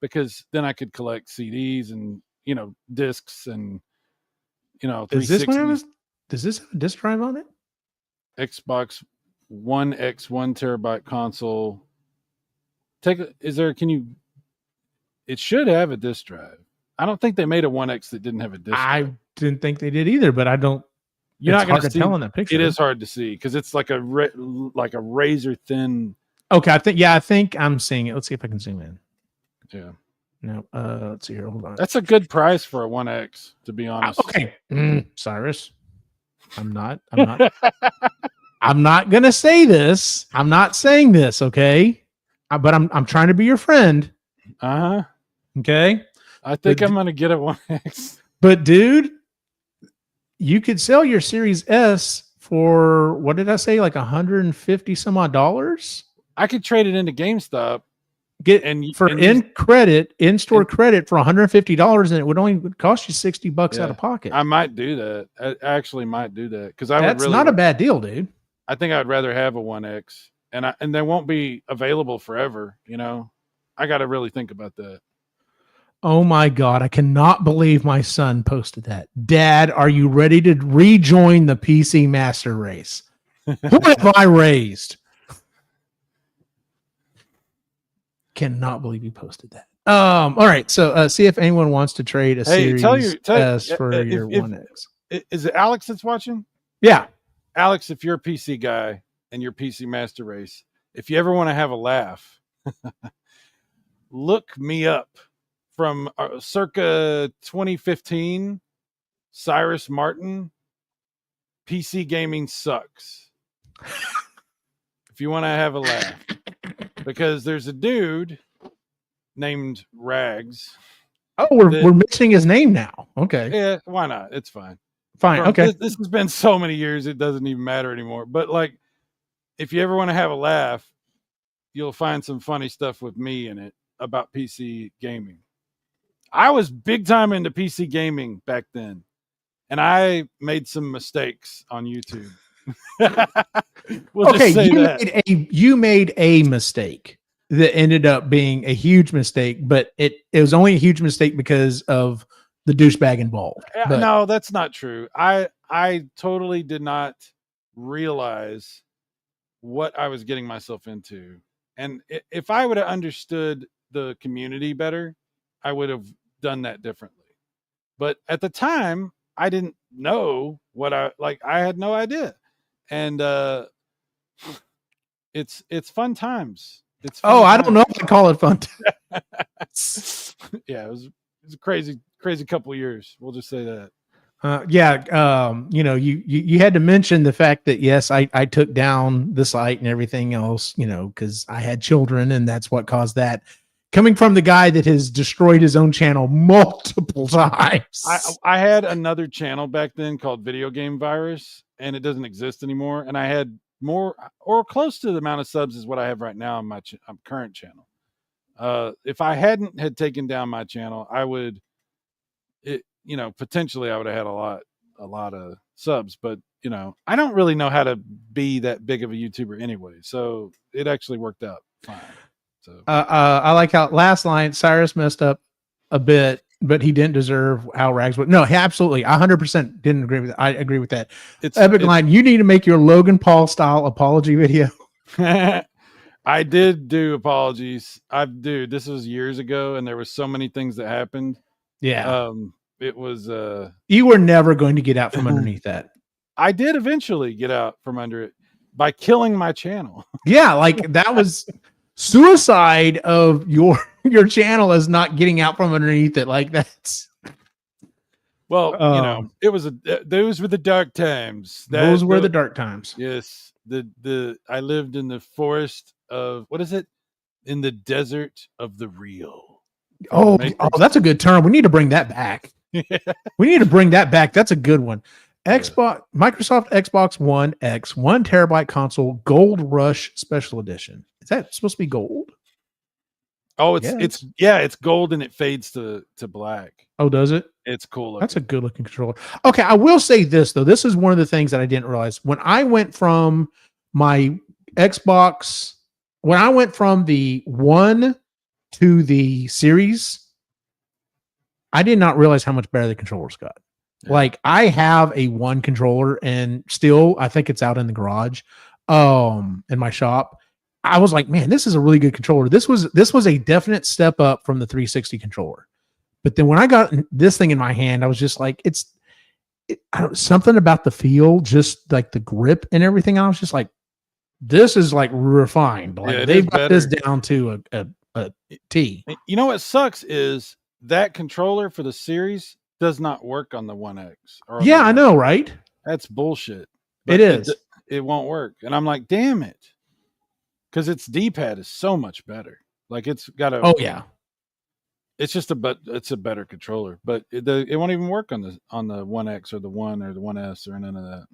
because then I could collect CDs and, discs and, 360. Does this have a disc drive on it? Xbox One X 1 terabyte console. It should have a disc drive. I don't think they made a 1X that didn't have a disc drive. I didn't think they did either, but I don't. You're not going to tell in that picture. It is hard to see because it's like a razor thin. Okay, I think I'm seeing it. Let's see if I can zoom in. Yeah. No, let's see here. Hold on. That's a good price for a 1X, to be honest. Okay, Cyrus, I'm not I'm not gonna say this. I'm not saying this, okay? But I'm trying to be your friend. Okay. I think I'm gonna get a 1X. But dude, you could sell your Series S for, what did I say, like $150 some odd dollars? I could trade it into GameStop. In-store credit for $150, and it would only cost you $60 out of pocket. I might do that. I actually might do that, because that's not a bad deal, dude. I think I'd rather have a 1X, and they won't be available forever. I got to really think about that. Oh my God, I cannot believe my son posted that. Dad, are you ready to rejoin the PC Master Race? Who have I raised? Cannot believe you posted that. All right, so see if anyone wants to trade a Series S for your 1X. Is it Alex that's watching? Yeah. Alex, if you're a PC guy and you're PC Master Race, if you ever want to have a laugh, look me up from circa 2015. Cyrus Martin, PC gaming sucks. If you want to have a laugh, because there's a dude named Rags. Oh, we're mentioning his name now. Okay. Yeah, why not? It's fine. Fine. Okay. This has been so many years, it doesn't even matter anymore. But like, if you ever want to have a laugh, you'll find some funny stuff with me in it about PC gaming. I was big time into PC gaming back then, and I made some mistakes on YouTube. We'll just say you made a mistake that ended up being a huge mistake, but it was only a huge mistake because of the douchebag involved. But no, that's not true. I totally did not realize what I was getting myself into. And if I would have understood the community better, I would have done that differently. But at the time, I didn't know what I had no idea. And it's fun times. It's fun times. I don't know if I call it fun. Yeah, it was a crazy couple of years. We'll just say that. You had to mention the fact that yes, I took down the site and everything else, because I had children, and that's what caused that. Coming from the guy that has destroyed his own channel multiple times. I had another channel back then called Video Game Virus, and it doesn't exist anymore. And I had more or close to the amount of subs as what I have right now on my current channel. If I hadn't had taken down my channel, I would, potentially I would have had a lot of subs, but I don't really know how to be that big of a YouTuber anyway. So it actually worked out fine. So I like how last line Cyrus messed up a bit, but he didn't deserve how Rags would. No, he absolutely 100% didn't agree with that. I agree with that. It's line. You need to make your Logan Paul style apology video. I did do apologies. This was years ago, and there was so many things that happened. Yeah. It was you were never going to get out from underneath that. I did eventually get out from under it by killing my channel. Yeah, like that was suicide of your channel is not getting out from underneath it. Like that's well, it was those were the dark times. Those were the dark times. Yes. I lived in the forest of what is it? In the desert of the real. Oh, that's a good term. We need to bring that back. We need to bring that back. That's a good one. Microsoft Xbox One X 1 terabyte console Gold Rush Special Edition. Is that supposed to be gold? Oh, it's gold and it fades to black. Oh, does it? It's cool. That's a good looking controller. Okay, I will say this though. This is one of the things that I didn't realize when I went from my Xbox. When I went from the One to the Series, I did not realize how much better the controllers got. Yeah. Like I have a One controller and still I think it's out in the garage in my shop. I was like, man, this is a really good controller. This was a definite step up from the 360 controller. But then when I got this thing in my hand, I was just like, something about the feel, just like the grip and everything. I was just like, this is like refined. Like they've got this down to a T. You know what sucks is that controller for the Series does not work on the One X. Yeah, I know, right? That's bullshit. But it is. It won't work. And I'm like, damn it. Because its D-pad is so much better. Like it's got a. Oh yeah. It's it's a better controller, but it won't even work on the One X or the One or the One S or none of that.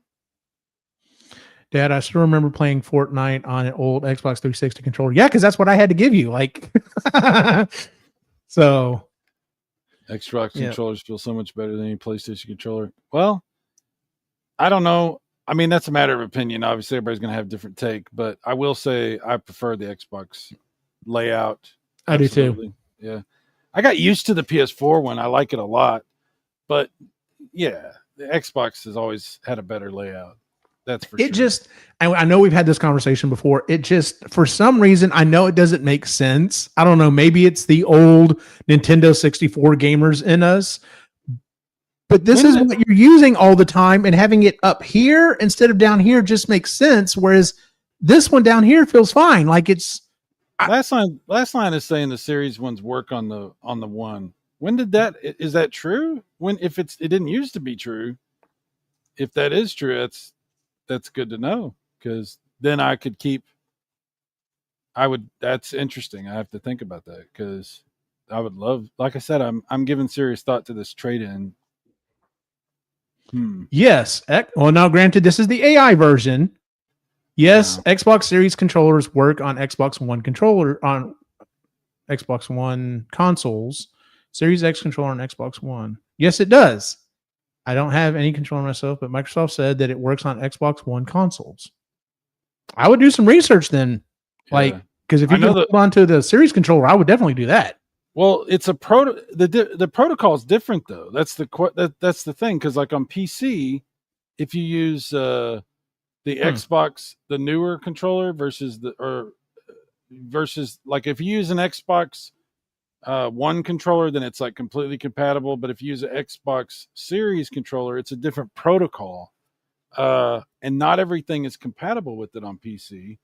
Dad, I still remember playing Fortnite on an old Xbox 360 controller. Yeah, because that's what I had to give you. Like, so. Xbox controllers feel so much better than any PlayStation controller. Well, I don't know. I mean, that's a matter of opinion. Obviously, everybody's going to have a different take, but I will say I prefer the Xbox layout. I do too. Yeah. I got used to the PS4 one. I like it a lot, but yeah, the Xbox has always had a better layout. That's for sure. I know we've had this conversation before. It just, for some reason, I know it doesn't make sense. I don't know. Maybe it's the old Nintendo 64 gamers in us, But this is what you're using all the time, and having it up here instead of down here just makes sense. Whereas this one down here feels fine. Like it's last line is saying the series ones work on the one. When did that? Is that true? When it didn't used to be true. If that is true, that's good to know, because then I could keep. That's interesting. I have to think about that, because I would love. Like I said, I'm giving serious thought to this trade-in. Yes. Well, now granted, this is the AI version. Yes, yeah. Xbox Series controllers work on Xbox One controller on Xbox One consoles. Series X controller on Xbox One. Yes, it does. I don't have any controller myself, but Microsoft said that it works on Xbox One consoles. I would do some research then, because if you can hold on to the Series controller, I would definitely do that. Well, it's a the protocol is different though. That's the thing, because like on PC, if you use the Xbox, the newer controller versus like if you use an Xbox One controller, then it's like completely compatible. But if you use an Xbox Series controller, it's a different protocol, and not everything is compatible with it on PC.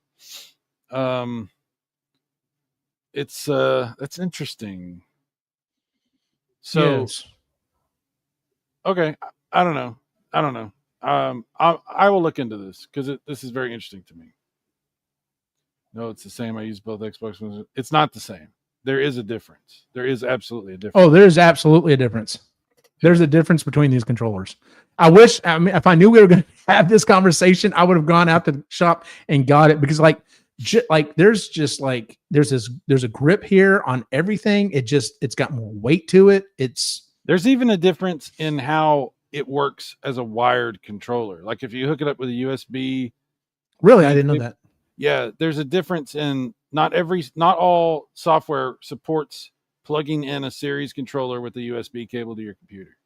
That's interesting. So, yes. Okay, I don't know. I will look into this, because this is very interesting to me. No, it's the same. I use both Xbox Ones. It's not the same. There is a difference. There is absolutely a difference. Oh, there's absolutely a difference. There's a difference between these controllers. If I knew we were going to have this conversation, I would have gone out to the shop and got it, because there's a grip here on everything. It's got more weight to it. There's even a difference in how it works as a wired controller. Like if you hook it up with a USB. Really? I didn't know that. Yeah. There's a difference in not all software supports plugging in a series controller with a USB cable to your computer.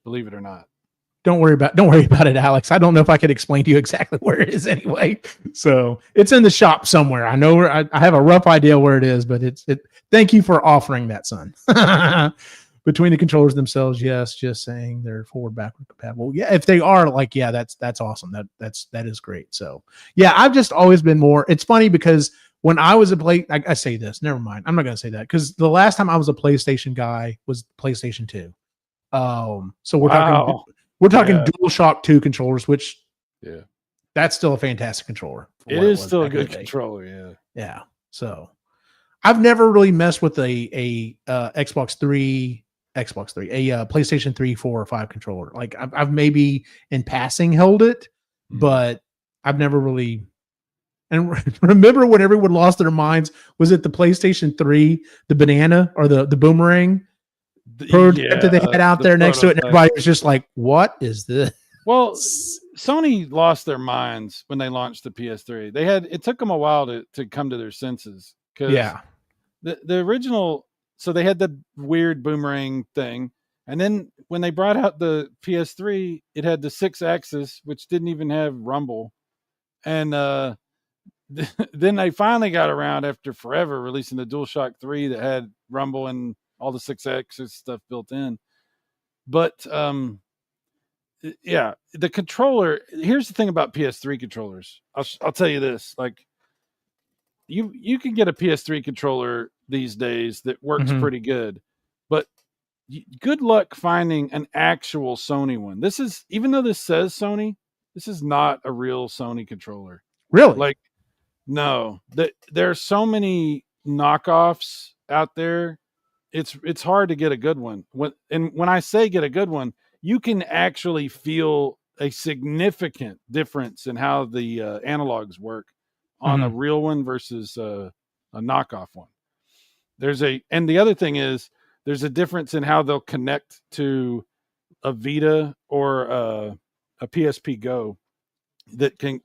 Believe it or not. Don't worry about it, Alex. I don't know if I could explain to you exactly where it is anyway. So it's in the shop somewhere. I know I have a rough idea where it is, but thank you for offering that, son. Between the controllers themselves, yes, just saying they're forward backward compatible. Yeah, if they are, that's awesome. That is great. So yeah, I've just always been more. It's funny because when I was I say this, never mind. I'm not going to say that, because the last time I was a PlayStation guy was PlayStation 2. So we're talking DualShock 2 controllers, which that's still a fantastic controller. It is still a good controller. Yeah. Yeah. So I've never really messed with a Xbox 3, a PlayStation 3, 4, or 5 controller. Like I've maybe in passing held it, but I've never really. And remember when everyone lost their minds? Was it the PlayStation 3, the banana or the boomerang prototype that they had out there next to it? And everybody was just like, "What is this?" Well, Sony lost their minds when they launched the PS3. It took them a while to come to their senses. Yeah. The original, so they had the weird boomerang thing, and then when they brought out the PS3, it had the 6-axis, which didn't even have rumble, and then they finally got around after forever releasing the DualShock 3 that had rumble and all the 6-axis stuff built in. But yeah, the controller. Here's the thing about PS3 controllers. I'll tell you this: like, you can get a PS3 controller these days that works pretty good, but good luck finding an actual Sony one. This is, even though this says Sony, this is not a real Sony controller. Really? Like, no, there are so many knockoffs out there. It's hard to get a good one. When I say get a good one, you can actually feel a significant difference in how the analogs work on a real one versus a knockoff one. And the other thing is, there's a difference in how they'll connect to a Vita or a PSP Go that can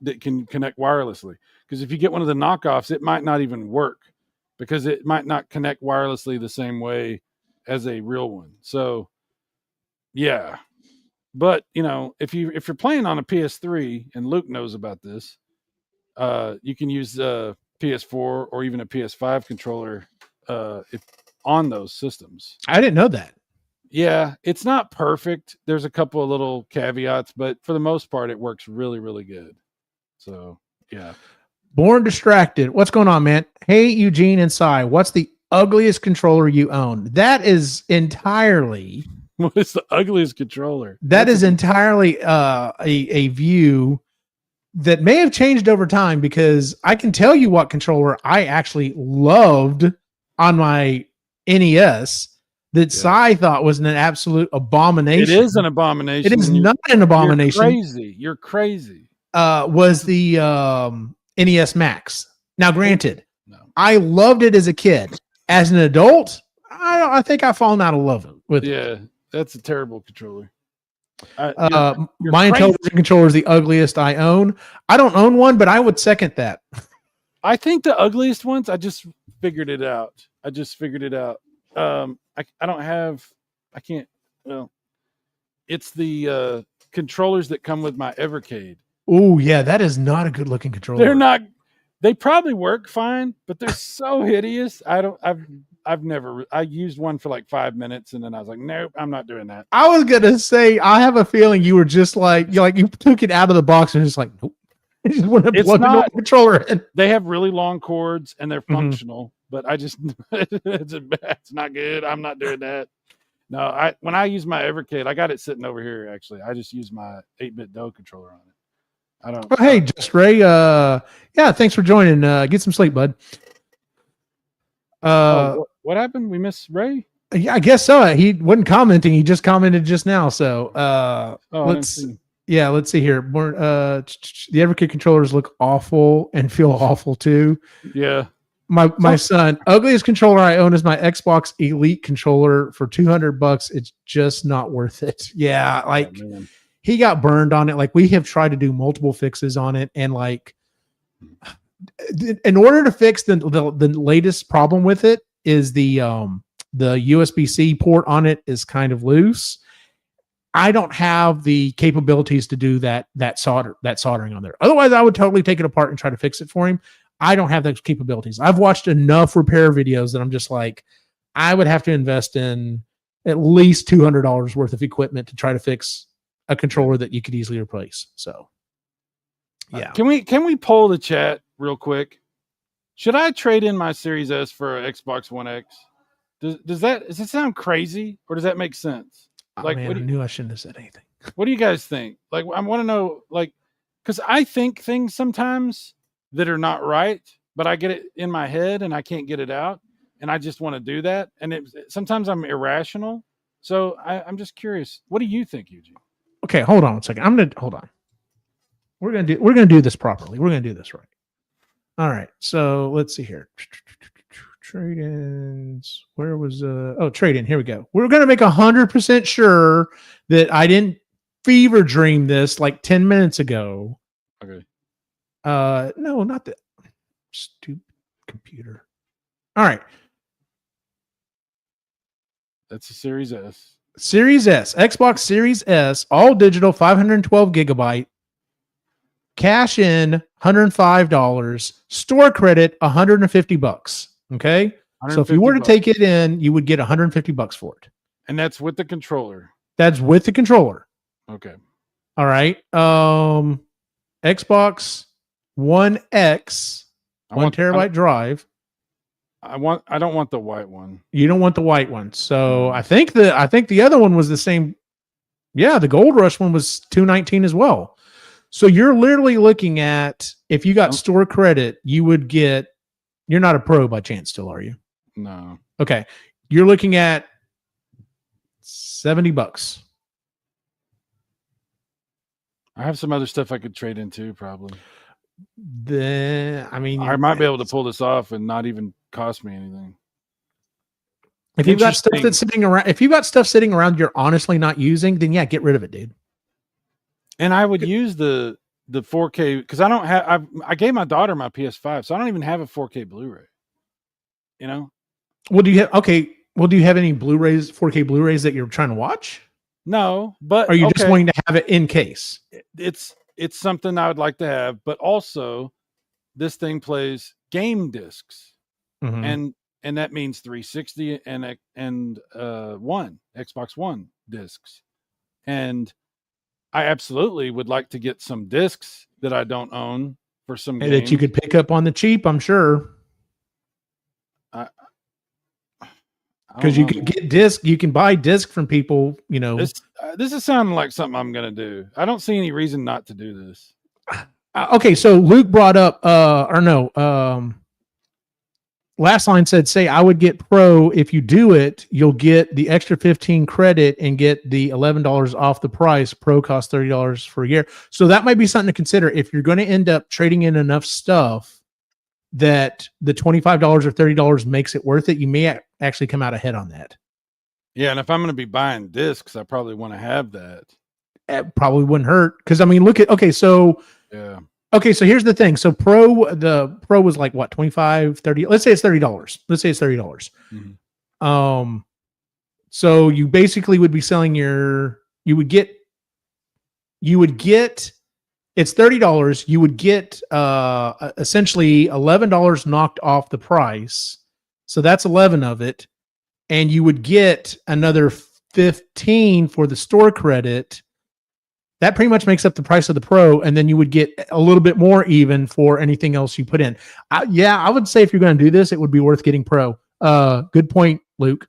connect wirelessly. Because if you get one of the knockoffs, it might not even work, because it might not connect wirelessly the same way as a real one. So yeah. But if you're playing on a PS3, and Luke knows about this, you can use a PS4 or even a PS5 controller on those systems. I didn't know that. Yeah, it's not perfect. There's a couple of little caveats, but for the most part, it works really, really good. So, yeah. Born Distracted. What's going on, man? Hey, Eugene and Cy, what's the ugliest controller you own? That is entirely What is the ugliest controller? entirely a view that may have changed over time, because I can tell you what controller I actually loved on my NES that Cy thought was an absolute abomination. It is an abomination. It is not an abomination. You're crazy. Was the NES Max. Now, granted, I loved it as a kid. As an adult, I think I've fallen out of love with it. Yeah, that's a terrible controller. My Intellivision controller is the ugliest I own. I don't own one, but I would second that. I think the ugliest ones, I just figured it out. I can't. Well, it's the controllers that come with my Evercade. Oh yeah, that is not a good looking controller. They're not. They probably work fine, but they're so hideous. I used one for like 5 minutes, and then I was like, nope, I'm not doing that. I was gonna say, I have a feeling you were just like, you took it out of the box and just like, nope. You just want to plug the controller in. They have really long cords and they're functional, but I just it's not good. I'm not doing that. No, when I use my Evercade, I got it sitting over here. Actually, I just use my 8-bit DOE controller on it. I don't. Oh, hey, Just Ray. Yeah, thanks for joining. Get some sleep, bud. What happened? We missed Ray? Yeah, I guess so. He wasn't commenting. He just commented just now. So let's see here. The Evercade controllers look awful and feel awful too. Yeah. My son, ugliest controller I own is my Xbox Elite controller for $200. It's just not worth it. Yeah, like he got burned on it. Like, we have tried to do multiple fixes on it, and like, in order to fix the latest problem with it is the USB-C port on it is kind of loose. I don't have the capabilities to do that soldering on there. Otherwise, I would totally take it apart and try to fix it for him. I don't have those capabilities. I've watched enough repair videos that I'm just like, I would have to invest in at least $200 worth of equipment to try to fix a controller that you could easily replace. So, yeah. Can we poll the chat real quick? Should I trade in my Series S for an Xbox One X? Does it sound crazy, or does that make sense? Like, man, I knew I shouldn't have said anything. What do you guys think? Like, I want to know, like, because I think things sometimes that are not right, but I get it in my head and I can't get it out, and I just want to do that. And sometimes I'm irrational. So I'm just curious. What do you think, Eugene? Okay, hold on a second. Hold on. We're gonna do this properly. We're gonna do this right. All right. So let's see here. Trade-ins. Where was trade-in? Here we go. We're gonna make 100% sure that I didn't fever dream this like 10 minutes ago. Okay. No, not that stupid computer. All right. That's a Series S. Series S, Xbox Series S, all digital, 512 gigabyte. Cash in $105. Store credit $150. Okay. So if you were to take it in, you would get $150 for it. And that's with the controller. That's with the controller. Okay. All right. Xbox One X, 1 terabyte drive. I don't want the white one. You don't want the white one. So I think the other one was the same. Yeah, the Gold Rush one was $219 as well. So you're literally looking at, if you got store credit, you would get. You're not a pro by chance, still, are you? No. Okay, you're looking at $70. I have some other stuff I could trade into, probably. I might be able to pull this off and not even cost me anything. If you've got stuff that's sitting around, you're honestly not using, then yeah, get rid of it, dude. And I would use the 4K because I don't have. I gave my daughter my PS5, so I don't even have a 4K Blu-ray. You know. Well, do you have? Okay. Well, do you have any Blu-rays, 4K Blu-rays that you're trying to watch? No, but are you just wanting to have it in case? It's something I would like to have, but also this thing plays game discs, and and that means 360 and one Xbox One discs. And I absolutely would like to get some discs that I don't own for some games that you could pick up on the cheap, I'm sure. Because you can get disc, you can buy disc from people, you know. This is sounding like something I'm going to do. I don't see any reason not to do this. Okay, so Luke brought up, Last Line said, say I would get Pro. If you do it, you'll get the extra 15 credit and get the $11 off the price. Pro costs $30 for a year. So that might be something to consider if you're going to end up trading in enough stuff that the $25 or $30 makes it worth it. You may actually come out ahead on that. Yeah, and if I'm going to be buying discs, I probably want to have that. It probably wouldn't hurt because I mean, look at yeah. Okay, so here's the thing. So the Pro was like what, 25, 30. Let's say it's $30. Let's say it's $30. Mm-hmm. So you basically would be selling you would get it's $30. You would get essentially $11 knocked off the price. So that's 11 of it. And you would get another 15 for the store credit. That pretty much makes up the price of the Pro. And then you would get a little bit more even for anything else you put in. I would say if you're going to do this, it would be worth getting Pro. Good point, Luke.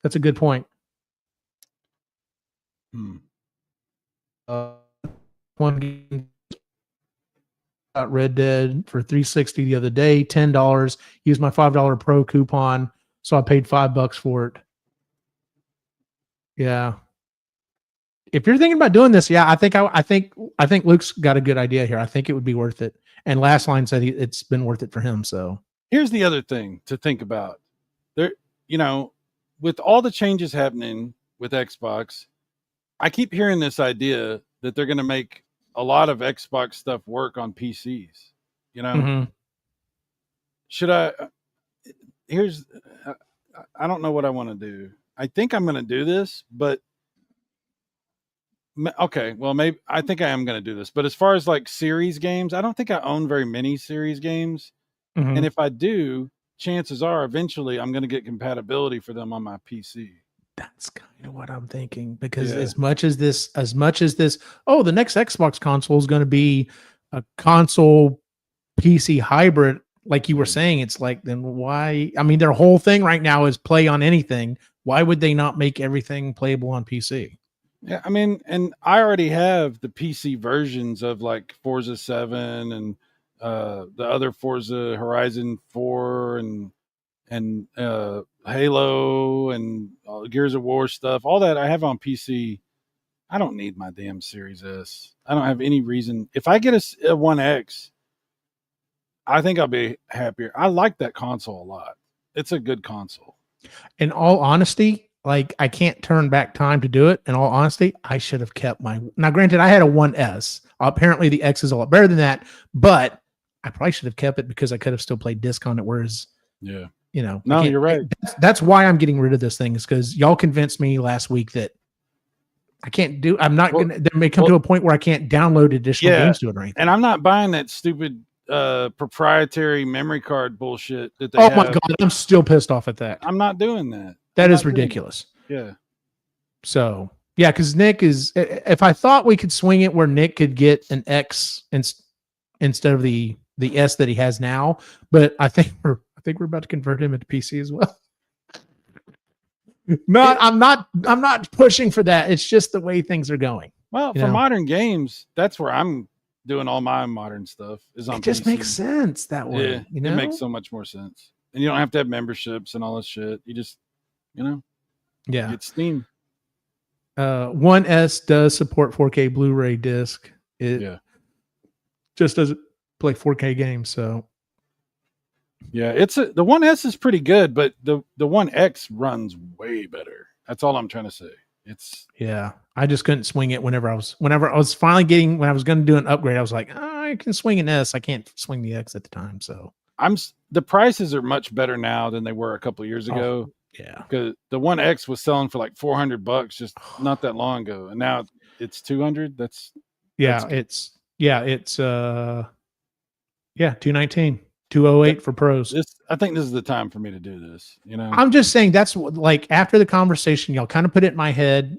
That's a good point. One game got Red Dead for $360 the other day, $10. Used my $5 Pro coupon, so I paid $5 for it. Yeah. If you're thinking about doing this, yeah, I think Luke's got a good idea here. I think it would be worth it. And Last Line said it's been worth it for him. So here's the other thing to think about. There, with all the changes happening with Xbox, I keep hearing this idea that they're going to make a lot of Xbox stuff work on PCs. Mm-hmm. Should I? I don't know what I want to do. I think I'm going to do this, but okay, well, maybe I think I am going to do this. But as far as like series games, I don't think I own very many series games. Mm-hmm. And if I do, chances are eventually I'm going to get compatibility for them on my PC. That's kind of what I'm thinking, because as much as this, the next Xbox console is going to be a console PC hybrid, like you were saying, it's like, then why? I mean, their whole thing right now is play on anything. Why would they not make everything playable on PC? Yeah, I mean, and I already have the PC versions of like Forza 7 and the other Forza Horizon 4 and Halo and Gears of War stuff. All that I have on PC. I don't need my damn Series S. I don't have any reason. If I get a One X, I think I'll be happier. I like that console a lot. It's a good console. In all honesty, like, I can't turn back time to do it. In all honesty, I should have kept now granted, I had a 1S. Apparently the X is a lot better than that, but I probably should have kept it because I could have still played disc on it. Whereas, no, you're right. That's why I'm getting rid of this thing, is because y'all convinced me last week that I can't do, there may come to a point where I can't download additional games to it or anything. And I'm not buying that stupid proprietary memory card bullshit that they have. My God, I'm still pissed off at that. I'm not doing that. That is ridiculous. Yeah. So, yeah, because Nick is, if I thought we could swing it where Nick could get an X instead of the S that he has now, but I think we're about to convert him into PC as well. I'm not pushing for that. It's just the way things are going. Well, for modern games, that's where I'm doing all my modern stuff is on PC. It just makes sense that way. Yeah, it makes so much more sense. And you don't have to have memberships and all this shit. You just, get Steam. One S does support 4K Blu-ray disc. It just doesn't play 4K games. So yeah, the One S is pretty good, but the One X runs way better. That's all I'm trying to say. I just couldn't swing it whenever I was finally when I was going to do an upgrade. I was like, I can swing an S. I can't swing the X at the time. So the prices are much better now than they were a couple of years ago. Yeah, because the One X was selling for like $400 just not that long ago, and now it's $200. It's $219. 208 for pros. I think this is the time for me to do this. You know, I'm just saying that's what, like, after the conversation, y'all kind of put it in my head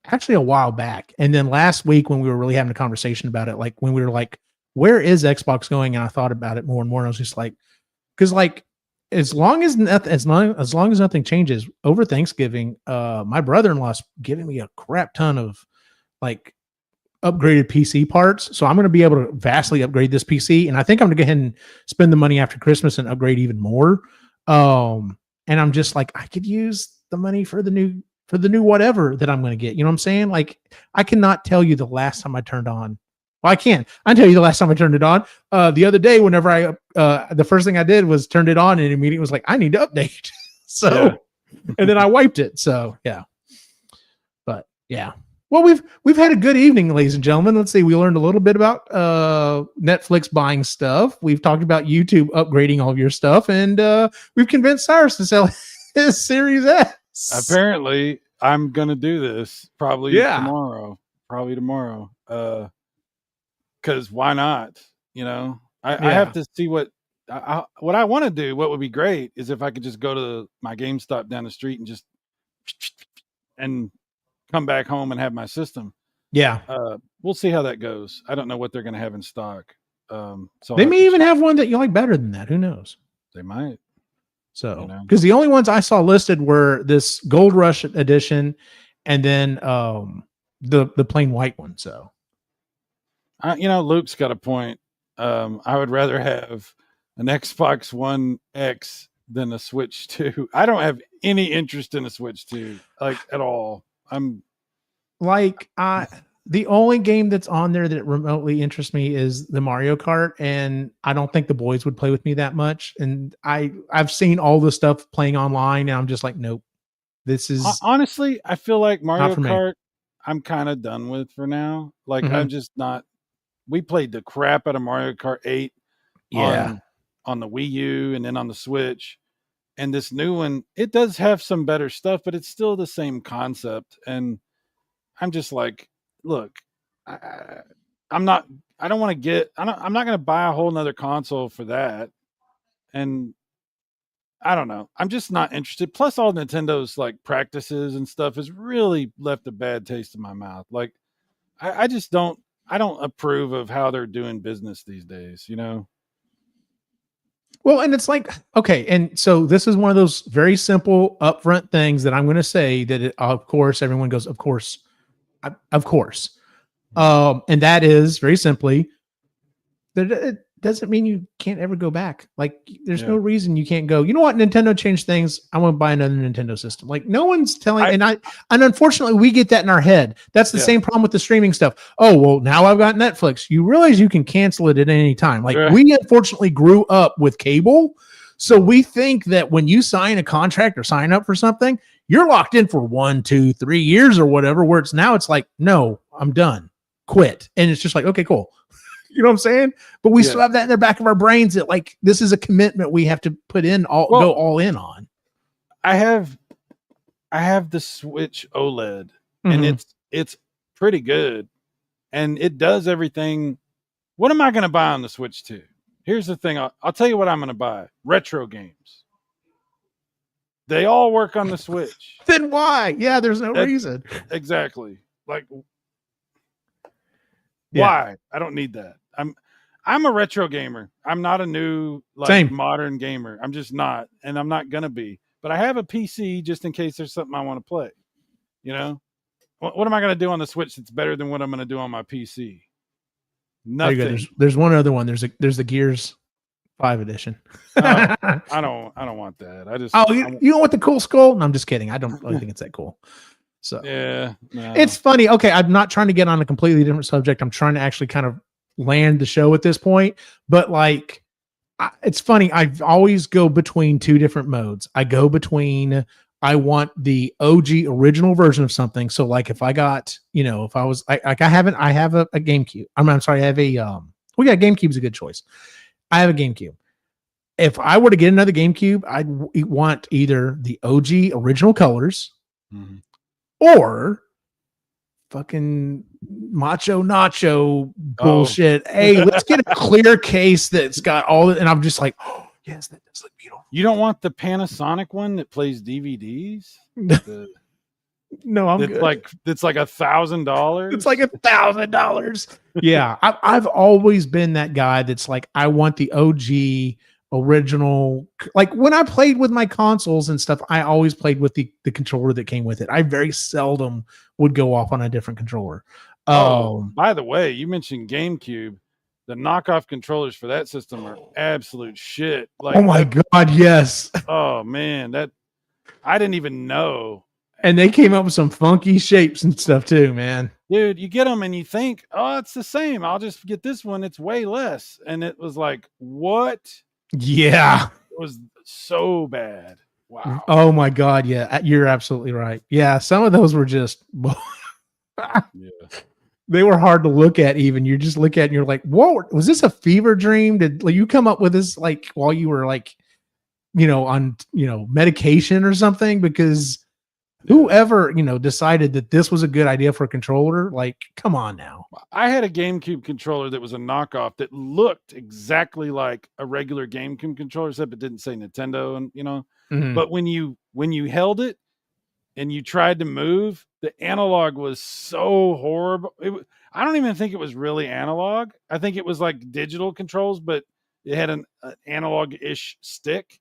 actually a while back. And then last week when we were really having a conversation about it, like when we were like, where is Xbox going? And I thought about it more and more. And I was just like, because like as long as nothing changes over Thanksgiving, my brother-in-law's giving me a crap ton of like upgraded PC parts. So I'm going to be able to vastly upgrade this PC. And I think I'm going to go ahead and spend the money after Christmas and upgrade even more. And I'm just like, I could use the money for the new whatever that I'm going to get. You know what I'm saying? Like, I cannot tell you the last time I turned on. Well, I can. I tell you the last time I turned it on. The other day, whenever the first thing I did was turned it on, and immediately was like, I need to update. So, and then I wiped it. So, yeah. But yeah. Well, we've had a good evening, ladies and gentlemen. Let's see. We learned a little bit about Netflix buying stuff. We've talked about YouTube upgrading all of your stuff, and we've convinced Cyrus to sell his Series S. Apparently, I'm gonna do this probably tomorrow. Because why not? You know, I have to see what I want to do. What would be great is if I could just go to my GameStop down the street and just come back home and have my system. Yeah. We'll see how that goes. I don't know what they're going to have in stock. So they may even have one that you like better than that. Who knows? They might. So, because the only ones I saw listed were this Gold Rush edition and then the plain white one. So, Luke's got a point. I would rather have an Xbox One X than a Switch 2. I don't have any interest in a Switch 2, like at all. I'm like, the only game that's on there that remotely interests me is the Mario Kart, and I don't think the boys would play with me that much. And I've seen all the stuff playing online, and I'm just like, nope. This is honestly, I feel like Mario Kart, I'm kind of done with for now. Like, I'm just not. We played the crap out of Mario Kart 8 on the Wii U and then on the Switch. And this new one, it does have some better stuff, but it's still the same concept. And I'm just like, look, I'm not going to buy a whole nother console for that. And I don't know. I'm just not interested. Plus all Nintendo's like practices and stuff has really left a bad taste in my mouth. Like I just don't approve of how they're doing business these days, you know? Well, and it's like, okay. And so this is one of those very simple upfront things that I'm going to say that of course, everyone goes, of course. And that is very simply that it doesn't mean you can't ever go back. Like there's no reason you can't go, you know what? Nintendo changed things. I want to buy another Nintendo system. Like no one's telling, and unfortunately we get that in our head. That's the same problem with the streaming stuff. Oh, well, now I've got Netflix. You realize you can cancel it at any time. Like we unfortunately grew up with cable. So we think that when you sign a contract or sign up for something, you're locked in for 1, 2, 3 years or whatever, where it's like, no, I'm done. Quit. And it's just like, okay, cool. You know what I'm saying? But we still have that in the back of our brains that like, this is a commitment we have to put in go all in on. I have the Switch OLED and it's pretty good. And it does everything. What am I going to buy on the Switch 2? Here's the thing. I'll tell you what I'm going to buy. Retro games. They all work on the Switch. Then why? Yeah, there's no reason. Exactly. Like, why? I don't need that. I'm a retro gamer. I'm not a new modern gamer. I'm just not, and I'm not gonna be. But I have a PC just in case there's something I want to play. You know, what am I gonna do on the Switch that's better than what I'm gonna do on my PC? Nothing. There's one other one. There's the Gears 5 edition. I don't want that. You don't want the cool skull? No, I'm just kidding. I don't really think it's that cool. So no. It's funny. Okay, I'm not trying to get on a completely different subject. I'm trying to actually kind of land the show at this point. But like, it's funny. I always go between two different modes. I go between I want the OG original version of something. So like if I got, if I was I have a GameCube. I'm sorry. I have GameCube's a good choice. I have a GameCube. If I were to get another GameCube, I'd want either the OG original colors or fucking macho nacho bullshit. Hey, let's get a clear case that's got all and I'm just like, oh yes, that does look beautiful. You don't want the Panasonic one that plays DVDs? No, I'm good. It's like $1,000. It's like $1,000. Yeah, I've always been that guy that's like, I want the OG original. Like when I played with my consoles and stuff, I always played with the controller that came with it. I very seldom would go off on a different controller. By the way, you mentioned GameCube. The knockoff controllers for that system are absolute shit. Like, oh my God, yes. Oh man, that I didn't even know. And they came up with some funky shapes and stuff too, man. Dude, you get them and you think, oh, it's the same. I'll just get this one. It's way less. And it was like, what? Yeah. It was so bad. Wow. Oh my God. Yeah. You're absolutely right. Yeah. Some of those were just, yeah. They were hard to look at even. You just look at it and you're like, whoa, was this a fever dream? Did you come up with this like while you were like, on, medication or something? Because whoever, decided that this was a good idea for a controller, like, come on now. I had a GameCube controller that was a knockoff that looked exactly like a regular GameCube controller, except it didn't say Nintendo, and but when you held it and you tried to move, the analog was so horrible. I don't even think it was really analog. I think it was like digital controls, but it had an analog-ish stick,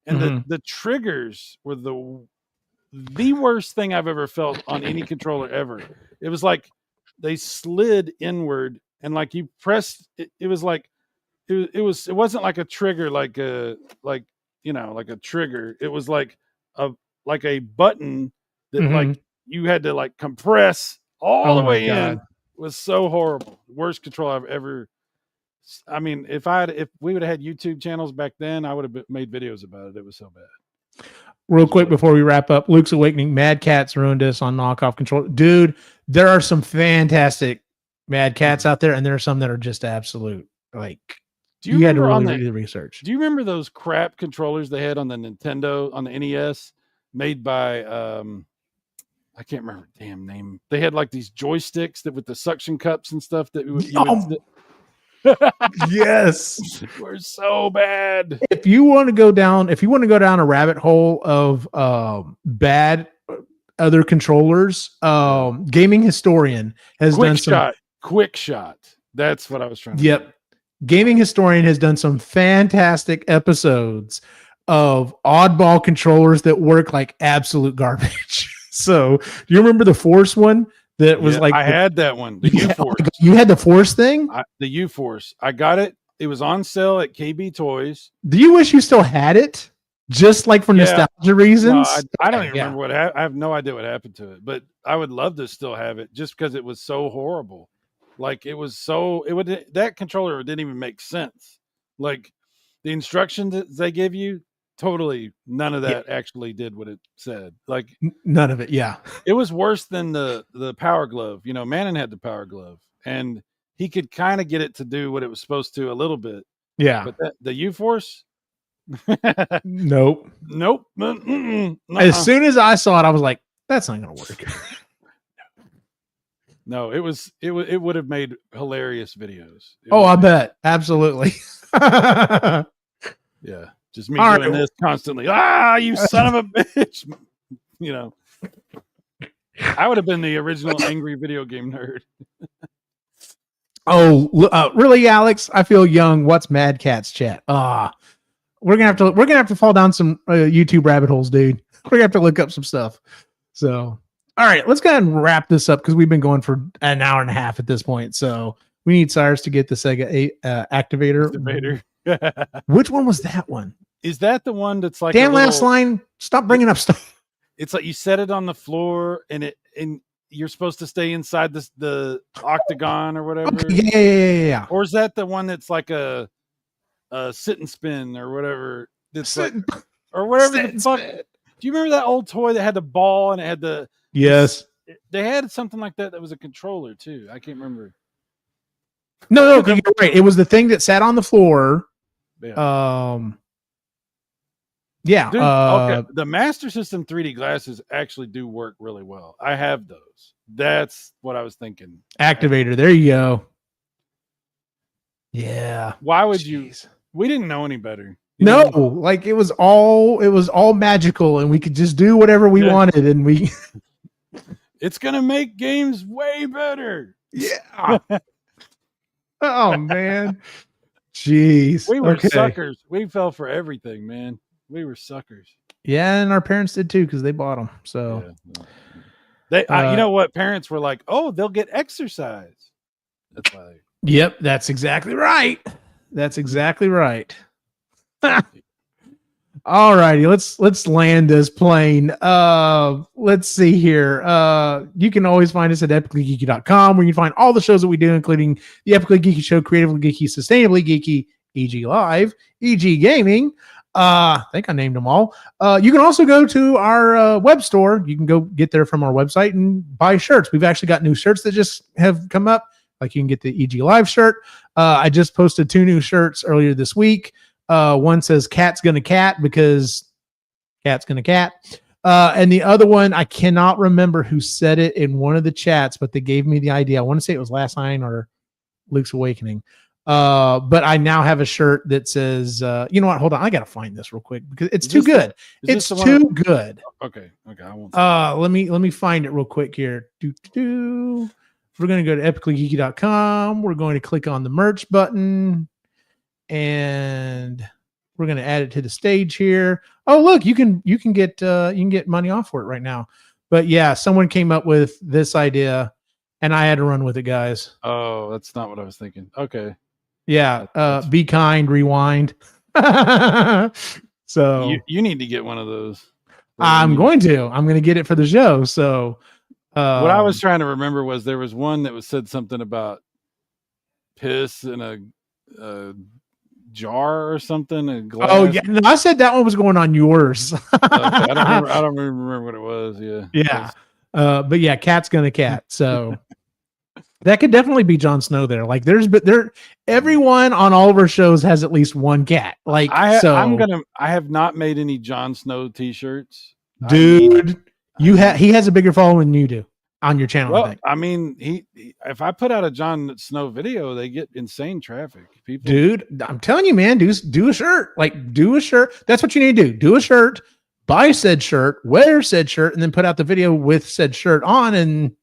and the triggers were the worst thing I've ever felt on any controller ever. It was like they slid inward, and like you pressed it, it was like it wasn't like a trigger, like a trigger. It was like a button that like you had to like compress all the way in. It was so horrible. Worst control I've ever. I mean, if we would have had YouTube channels back then, I would have made videos about it. It was so bad. Real quick before we wrap up, Luke's Awakening, Mad Catz ruined us on knockoff control. Dude, there are some fantastic Mad Catz out there, and there are some that are just absolute. Like, you had to really do the research. Do you remember those crap controllers they had on the Nintendo, on the NES, made by, I can't remember the damn name. They had like these joysticks that with the suction cups and stuff that yes, we're so bad. If you want to go down a rabbit hole of bad other controllers, Gaming Historian has done some quick shot. That's what I was trying to say. Gaming Historian has done some fantastic episodes of oddball controllers that work like absolute garbage. So, do you remember the Force one? That was like I had that one. The U-Force. You had the Force thing? The U-Force. I got it. It was on sale at KB Toys. Do you wish you still had it? Just like for nostalgia reasons? No, I don't even remember what happened. I have no idea what happened to it, but I would love to still have it just because it was so horrible. Like that controller didn't even make sense. Like the instructions that they give you, totally none of that actually did what it said. Like none of it. Yeah. It was worse than the Power Glove. Mannon had the Power Glove and he could kind of get it to do what it was supposed to a little bit. Yeah. But the U-Force? Nope. As soon as I saw it, I was like, that's not going to work. No, it would have made hilarious videos. I bet. Absolutely. Yeah. Just me doing this constantly. You son of a bitch. I would have been the original angry video game nerd. Really, Alex? I feel young. What's Mad Catz chat? We're gonna have to fall down some YouTube rabbit holes, dude. We're gonna have to look up some stuff. So, all right, let's go ahead and wrap this up because we've been going for an hour and a half at this point. So we need Cyrus to get the Sega activator. Which one was that one? Is that the one that's like last line? Stop bringing up stuff. It's like you set it on the floor and you're supposed to stay inside the octagon or whatever. Okay, yeah. Or is that the one that's like a sit and spin or whatever? Or whatever the fuck. Do you remember that old toy that had the ball and it had the? Yes. They had something like that was a controller too. I can't remember. No, you're right. It was the thing that sat on the floor. Yeah. Yeah. Dude, okay. The Master System 3D glasses actually do work really well. I have those. That's what I was thinking. Activator. There you go. Yeah. Why would you? Jeez. We didn't know any better. No, like it was all magical, and we could just do whatever we wanted, and we. It's gonna make games way better. Yeah. Oh man. Jeez. We were suckers. We fell for everything, man. We were suckers. Yeah, and our parents did too because they bought them. So they, you know what? Parents were like, "Oh, they'll get exercise." That's why. Yep, that's exactly right. That's exactly right. All righty, let's land this plane. Let's see here. You can always find us at epicallygeeky.com, where you can find all the shows that we do, including the Epically Geeky Show, Creatively Geeky, Sustainably Geeky, EG Live, EG Gaming. I think I named them all. You can also go to our web store. You can go get there from our website and buy shirts. We've actually got new shirts that just have come up. Like you can get the EG Live shirt. I just posted 2 new shirts earlier this week. One says "Cat's gonna cat" because cat's gonna cat. And the other one, I cannot remember who said it in one of the chats, but they gave me the idea. I want to say it was Last Nine or Luke's Awakening. But I now have a shirt that says, you know what? Hold on. I got to find this real quick because it's too good. It's too good. Okay. I won't. Let me find it real quick here. We're going to go to epicallygeeky.com. We're going to click on the merch button and we're going to add it to the stage here. Oh, look, you can get money off for it right now. But yeah, someone came up with this idea and I had to run with it, guys. Oh, that's not what I was thinking. Okay. Yeah. Be kind, rewind. So you need to get one of those. I'm going to get it for the show. So what I was trying to remember was there was one that said something about piss in a jar or something. A glass. Oh yeah, no, I said that one was going on yours. Okay, I don't remember what it was. Yeah. But yeah, cat's gonna cat. So that could definitely be Jon Snow there. Like everyone on all of our shows has at least one cat. Like I have not made any Jon Snow t-shirts. Dude, he has a bigger following than you do on your channel. Well, I mean, if I put out a Jon Snow video, they get insane traffic. People, dude, I'm telling you, man, do a shirt. Like do a shirt. That's what you need to do. Do a shirt, buy said shirt, wear said shirt, and then put out the video with said shirt on and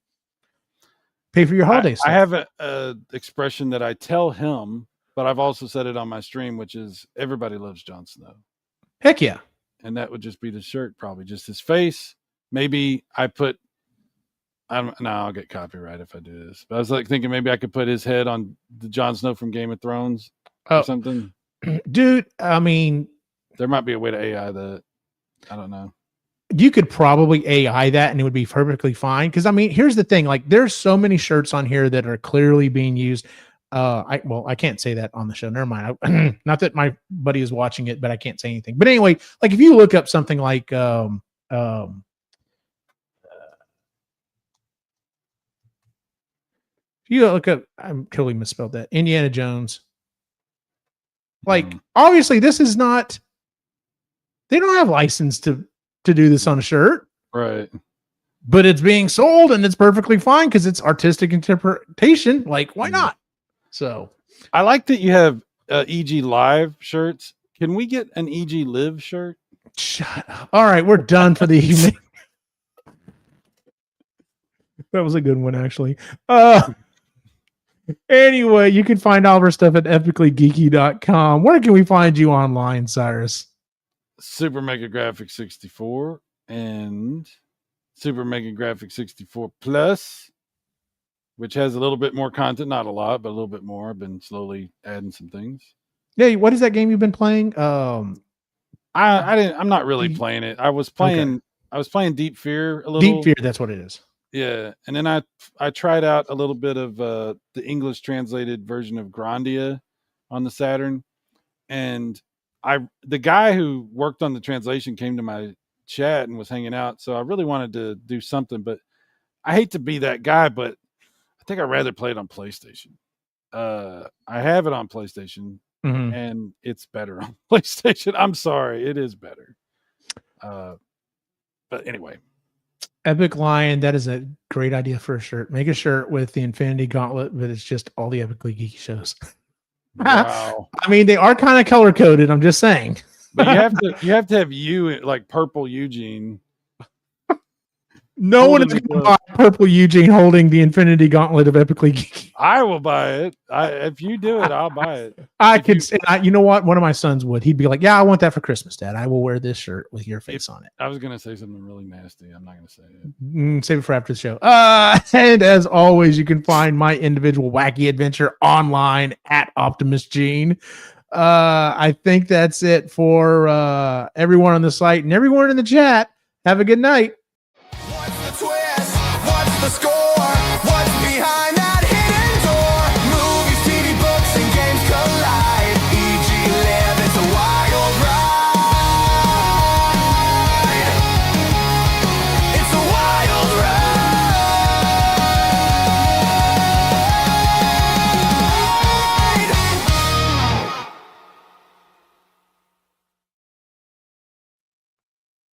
pay for your holidays. I have a expression that I tell him, but I've also said it on my stream, which is everybody loves Jon Snow. Heck yeah. And that would just be the shirt, probably just his face. Maybe I'll get copyright if I do this. But I was like thinking maybe I could put his head on the Jon Snow from Game of Thrones or something. Dude, I mean, there might be a way to AI that. I don't know. You could probably AI that and it would be perfectly fine. Because I mean, here's the thing: like, there's so many shirts on here that are clearly being used. I can't say that on the show. Never mind. Not that my buddy is watching it, but I can't say anything. But anyway, like if you look up something like you look up, I'm totally misspelled that, Indiana Jones. Like, obviously, this is not. They don't have license to do this on a shirt, right? But it's being sold, and it's perfectly fine because it's artistic interpretation. Like, why not? So, I like that you have EG Live shirts. Can we get an EG Live shirt? Shut up. All right, we're done for the evening. That was a good one, actually. Anyway, you can find all of our stuff at epicallygeeky.com. Where can we find you online, Cyrus? Super Mega Graphics 64 and Super Mega Graphics 64 Plus, which has a little bit more content, not a lot, but a little bit more. I've been slowly adding some things. Yeah, what is that game you've been playing? I'm not really playing it. I was playing Deep Fear a little. Deep Fear, that's what it is. Yeah, and then I tried out a little bit of the English translated version of Grandia on the Saturn, and the guy who worked on the translation came to my chat and was hanging out, so I really wanted to do something, but I hate to be that guy, but I think I'd rather play it on PlayStation. I have it on PlayStation, and it's better on PlayStation. I'm sorry, it is better. But anyway, Epic Lion, that is a great idea for a shirt. Make a shirt with the Infinity Gauntlet, but it's just all the Epically Geeky shows. Wow. I mean, they are kind of color coded. I'm just saying. But you have to have you like purple Eugene. No one is going to buy purple Eugene holding the Infinity Gauntlet of Epically Geeky. I will buy it. If you do it, I'll buy it. You know what? One of my sons would. He'd be like, "Yeah, I want that for Christmas, Dad. I will wear this shirt with your face on it." I was going to say something really nasty. I'm not going to say it. Save it for after the show. And as always, you can find my individual wacky adventure online at Optimus Gene. I think that's it for everyone on the site and everyone in the chat. Have a good night.